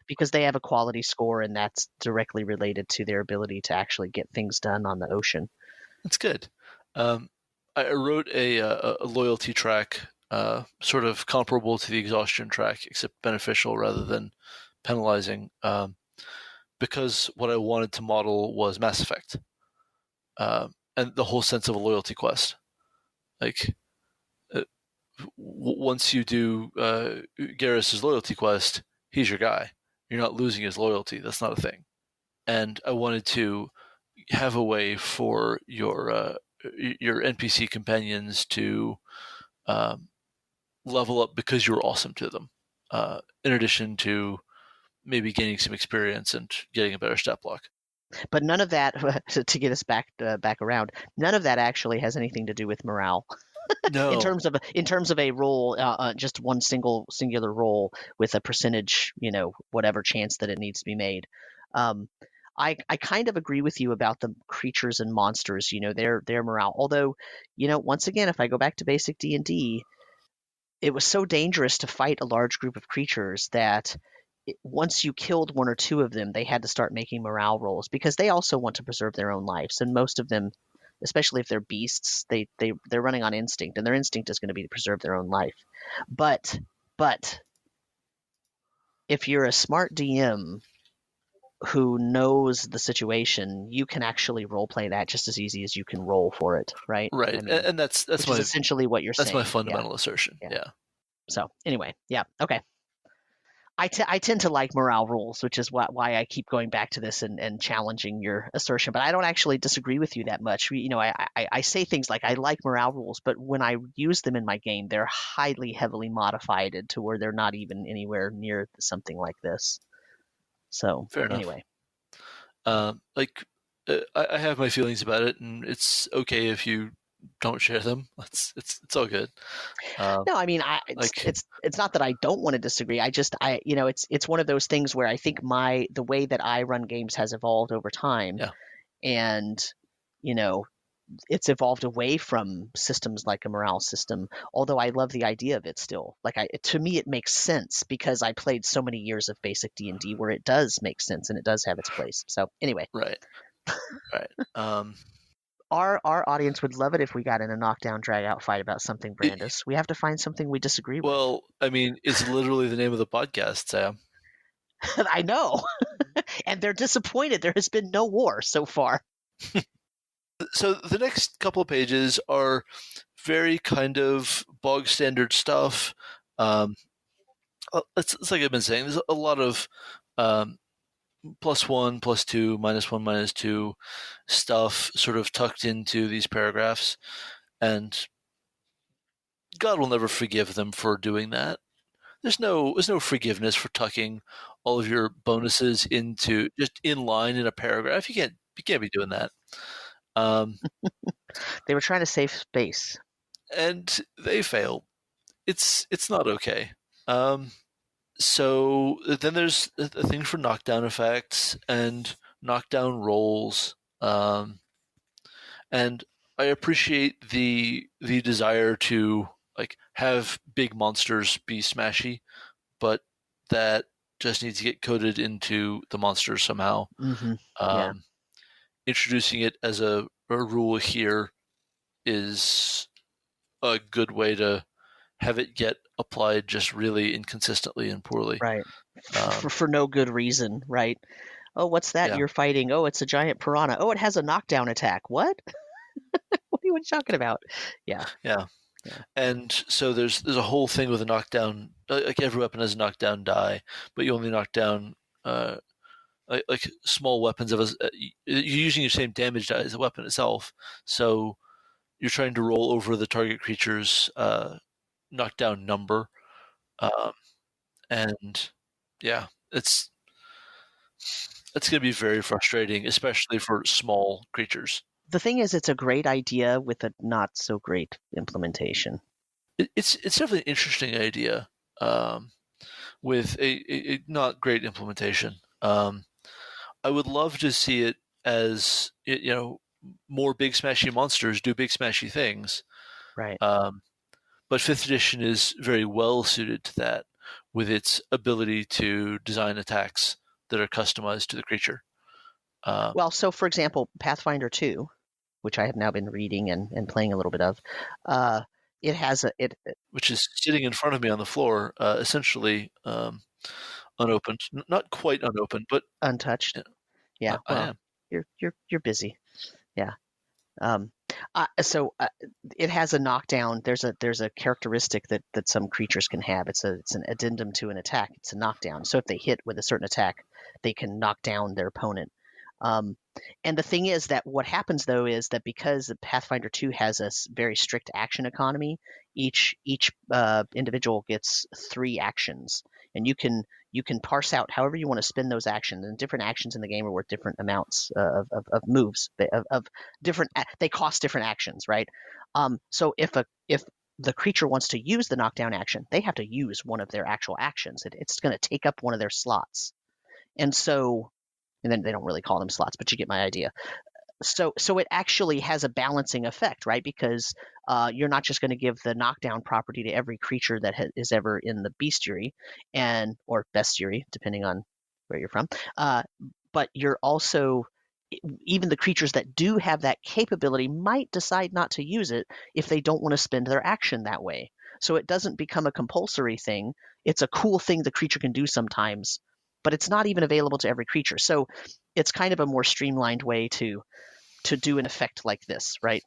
Because they have a quality score, and that's directly related to their ability to actually get things done on the ocean. That's good. I wrote a loyalty track, sort of comparable to the exhaustion track, except beneficial rather than penalizing, because what I wanted to model was Mass Effect, and the whole sense of a loyalty quest. Like, once you do Garrus's loyalty quest, he's your guy. You're not losing his loyalty. That's not a thing. And I wanted to have a way for your NPC companions to level up because you were awesome to them, in addition to maybe gaining some experience and getting a better stat block. But none of that, to get us back around, none of that actually has anything to do with morale. No. in terms of a roll, just one singular roll with a percentage, whatever chance that it needs to be made. I kind of agree with you about the creatures and monsters, their morale. Although, once again, if I go back to basic D&D, it was so dangerous to fight a large group of creatures that once you killed 1 or 2 of them, they had to start making morale rolls, because they also want to preserve their own lives, and most of them, especially if they're beasts, they're running on instinct, and their instinct is going to be to preserve their own life. But if you're a smart DM who knows the situation, you can actually role play that just as easy as you can roll for it, right? Right, and that's essentially what you're saying. That's my fundamental assertion. Yeah. So anyway, yeah, okay. I tend to like morale rules, which is why I keep going back to this and challenging your assertion. But I don't actually disagree with you that much. I say things like I like morale rules, but when I use them in my game, they're heavily modified to where they're not even anywhere near something like this. So Fair enough. anyway, I have my feelings about it, and it's okay if you don't share them. It's all good. No, I mean, it's not that I don't want to disagree. It's one of those things where I think the way that I run games has evolved over time, Yeah. and it's evolved away from systems like a morale system. Although I love the idea of it still. To me, it makes sense because I played so many years of basic D&D where it does make sense and it does have its place. So anyway, Right. Our audience would love it if we got in a knockdown, drag out fight about something, Brandis. We have to find something we disagree with. Well, I mean, it's literally the name of the podcast, Sam. I know. And they're disappointed. There has been no war so far. So the next couple of pages are very kind of bog standard stuff. It's like I've been saying, there's a lot of +1, +2, -1, -2 stuff sort of tucked into these paragraphs, and God will never forgive them for doing that. There's no forgiveness for tucking all of your bonuses into just in line in a paragraph. You can't be doing that. They were trying to save space, and they failed. It's not okay. So then there's a thing for knockdown effects and knockdown rolls, and I appreciate the desire to have big monsters be smashy, but that just needs to get coded into the monsters somehow. Mm-hmm. Yeah. Introducing it as a rule here is a good way to have it get applied just really inconsistently and poorly. Right. For no good reason, right? Oh, what's that you're fighting? Oh, it's a giant piranha. Oh, it has a knockdown attack. What? What are you talking about? Yeah. And so there's a whole thing with a knockdown. Like every weapon has a knockdown die, but you only knock down like small weapons you're using your same damage die as the weapon itself. So you're trying to roll over the target creature's knockdown number, and yeah, it's going to be very frustrating, especially for small creatures. The thing is, it's a great idea with a not so great implementation. It's definitely an interesting idea with a not great implementation. I would love to see it as more big smashy monsters do big smashy things. Right. But 5th edition is very well suited to that with its ability to design attacks that are customized to the creature. Well, so for example, Pathfinder 2, which I have now been reading and playing a little bit of, it has which is sitting in front of me on the floor, essentially unopened, not quite unopened, but untouched. Yeah, I am. You're busy. Yeah. So it has a knockdown. There's a characteristic that some creatures can have. It's an addendum to an attack. It's a knockdown. So if they hit with a certain attack, they can knock down their opponent. And the thing is that what happens though is that because the Pathfinder 2 has a very strict action economy, each individual gets 3 actions, and you can parse out however you want to spend those actions. And different actions in the game are worth different amounts of moves of different. They cost different actions, right? So if the creature wants to use the knockdown action, they have to use one of their actual actions. It's going to take up one of their slots, and then they don't really call them slots, but you get my idea. So it actually has a balancing effect, right? Because you're not just going to give the knockdown property to every creature that is ever in the bestiary or bestiary, depending on where you're from. But you're also, even the creatures that do have that capability might decide not to use it if they don't want to spend their action that way. So it doesn't become a compulsory thing. It's a cool thing the creature can do sometimes, but it's not even available to every creature. So it's kind of a more streamlined way to do an effect like this, right?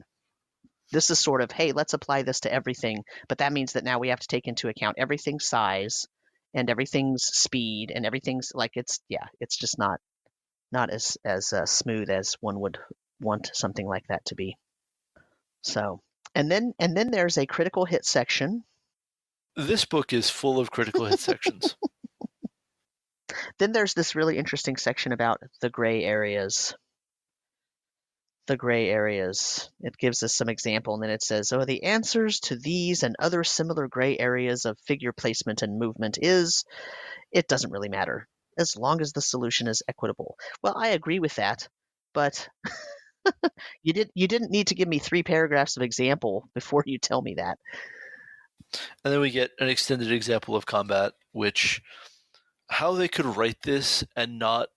This is sort of, hey, let's apply this to everything, but that means that now we have to take into account everything's size and everything's speed, and everything's like it's just not as smooth as one would want something like that to be. So, and then there's a critical hit section. This book is full of critical hit sections. Then there's this really interesting section about the gray areas. The gray areas. It gives us some example, and then it says, "Oh, the answers to these and other similar gray areas of figure placement and movement is, it doesn't really matter, as long as the solution is equitable." Well, I agree with that, but you didn't need to give me 3 paragraphs of example before you tell me that. And then we get an extended example of combat, which, how they could write this and not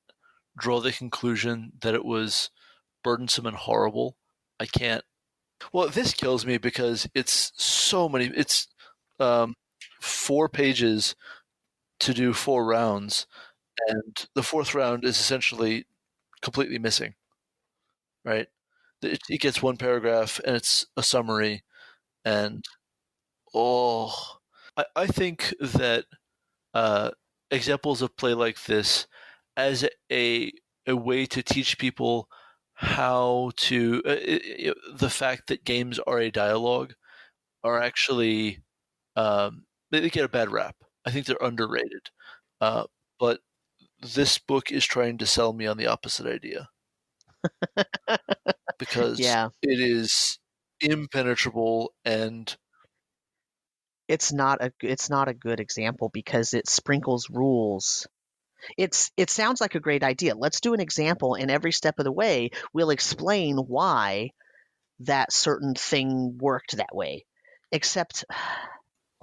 draw the conclusion that it was burdensome and horrible, I can't. Well, this kills me because it's so many. It's 4 pages to do 4 rounds, and the 4th round is essentially completely missing. Right? It gets 1 paragraph, and it's a summary, and I think that examples of play like this as a way to teach people how to the fact that games are a dialogue are actually they get a bad rap. I think they're underrated, but this book is trying to sell me on the opposite idea because Yeah. it is impenetrable, and It's not a good example because it sprinkles rules. It sounds like a great idea. Let's do an example, and every step of the way we'll explain why that certain thing worked that way. Except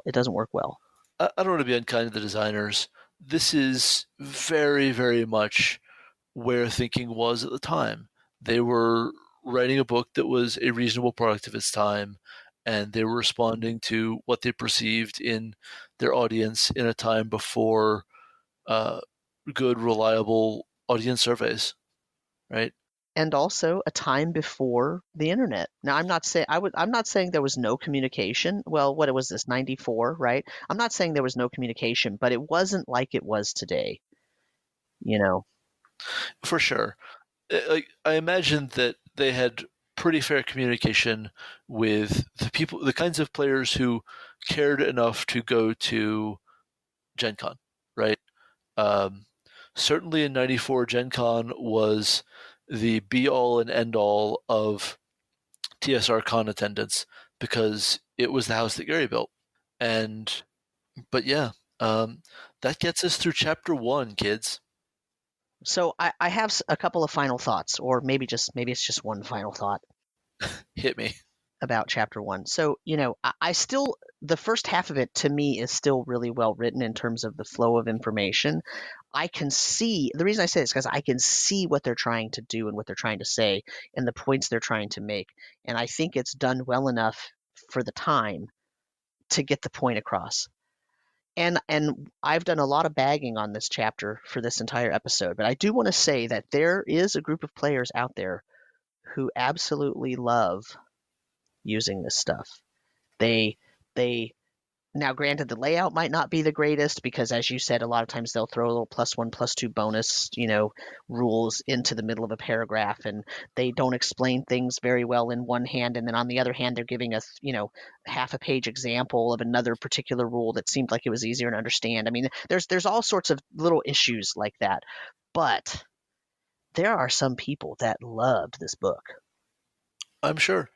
it doesn't work well. I don't want to be unkind to the designers. This is very, very much where thinking was at the time. They were writing a book that was a reasonable product of its time, and they were responding to what they perceived in their audience in a time before good, reliable audience surveys, right? And also a time before the internet. Now, I'm not saying there was no communication. Well, what was this, 94, right? I'm not saying there was no communication, but it wasn't like it was today. For sure. I imagine that they had pretty fair communication with the kinds of players who cared enough to go to Gen Con, right? Certainly in 94, Gen Con was the be-all and end-all of TSR Con attendance because it was the house that Gary built. But yeah, that gets us through Chapter 1, kids. So I have a couple of final thoughts, or maybe it's just one final thought. Hit me. About Chapter 1. So, I still, the first half of it to me is still really well written in terms of the flow of information. I can see, the reason I say this is because I can see what they're trying to do and what they're trying to say and the points they're trying to make. And I think it's done well enough for the time to get the point across. And I've done a lot of bagging on this chapter for this entire episode, but I do want to say that there is a group of players out there who absolutely love using this stuff. They now, granted, the layout might not be the greatest because, as you said, a lot of times they'll throw a little +1, +2 bonus, rules into the middle of a paragraph, and they don't explain things very well in one hand, and then on the other hand, they're giving us, half a page example of another particular rule that seemed like it was easier to understand. I mean, there's all sorts of little issues like that, but there are some people that loved this book. I'm sure.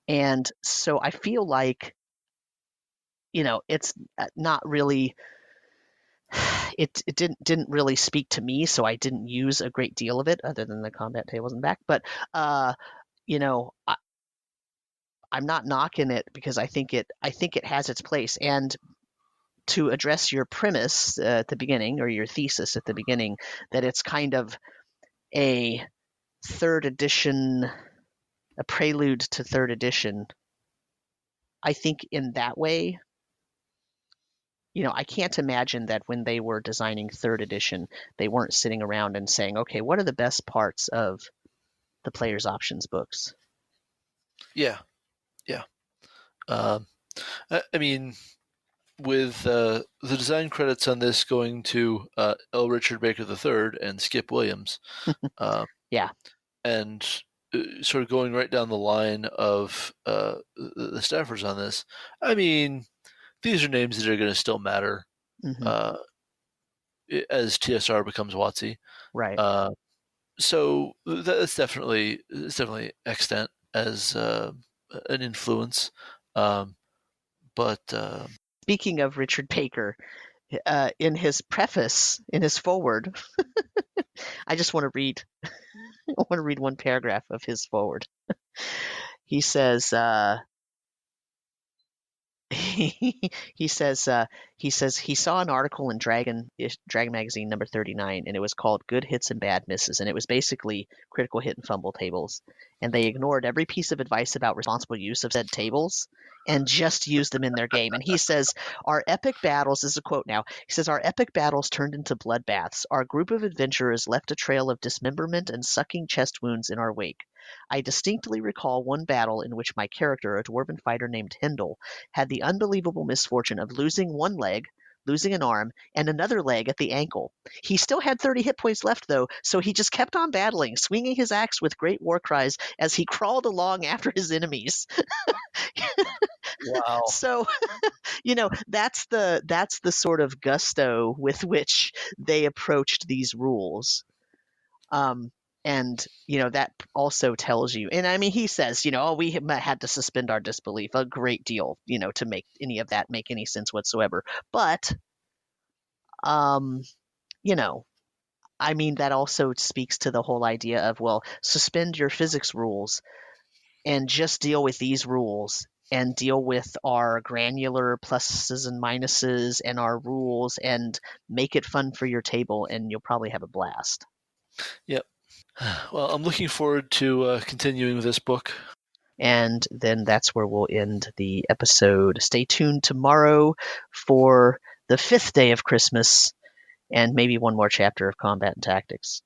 And so I feel like, it's not really, it didn't really speak to me, so I didn't use a great deal of it other than the combat tables and back. But, I'm not knocking it because I think it has its place. And to address your premise at the beginning, or your thesis at the beginning, that it's kind of a 3rd edition, a prelude to 3rd edition, I think in that way, I can't imagine that when they were designing 3rd edition, they weren't sitting around and saying, okay, what are the best parts of the Player's Options books? Yeah. I mean, with the design credits on this going to L. Richard Baker III and Skip Williams. Yeah. And sort of going right down the line of the staffers on this, I mean, these are names that are going to still matter as TSR becomes WotC. Right. So that's definitely extant as an influence. But speaking of Richard Baker, in his preface, in his foreword, I just want to read. I want to read one paragraph of his foreword. He says. He says he saw an article in Dragon Magazine number 39, and it was called "Good Hits and Bad Misses," and it was basically critical hit and fumble tables, and they ignored every piece of advice about responsible use of said tables and just used them in their game. And he says, "Our epic battles," this is a quote now, he says, "Our epic battles turned into bloodbaths. Our group of adventurers left a trail of dismemberment and sucking chest wounds in our wake. I distinctly recall one battle in which my character, a dwarven fighter named Hindle, had the unbelievable misfortune of losing one leg, losing an arm, and another leg at the ankle. He still had 30 hit points left, though, so he just kept on battling, swinging his axe with great war cries as he crawled along after his enemies." Wow. So, that's the sort of gusto with which they approached these rules. And, that also tells you, and I mean, he says, we had to suspend our disbelief a great deal, to make any of that make any sense whatsoever. But, I mean, that also speaks to the whole idea of, well, suspend your physics rules and just deal with these rules and deal with our granular pluses and minuses and our rules and make it fun for your table, and you'll probably have a blast. Yep. Well, I'm looking forward to continuing this book. And then that's where we'll end the episode. Stay tuned tomorrow for the 5th day of Christmas and maybe one more chapter of Combat and Tactics.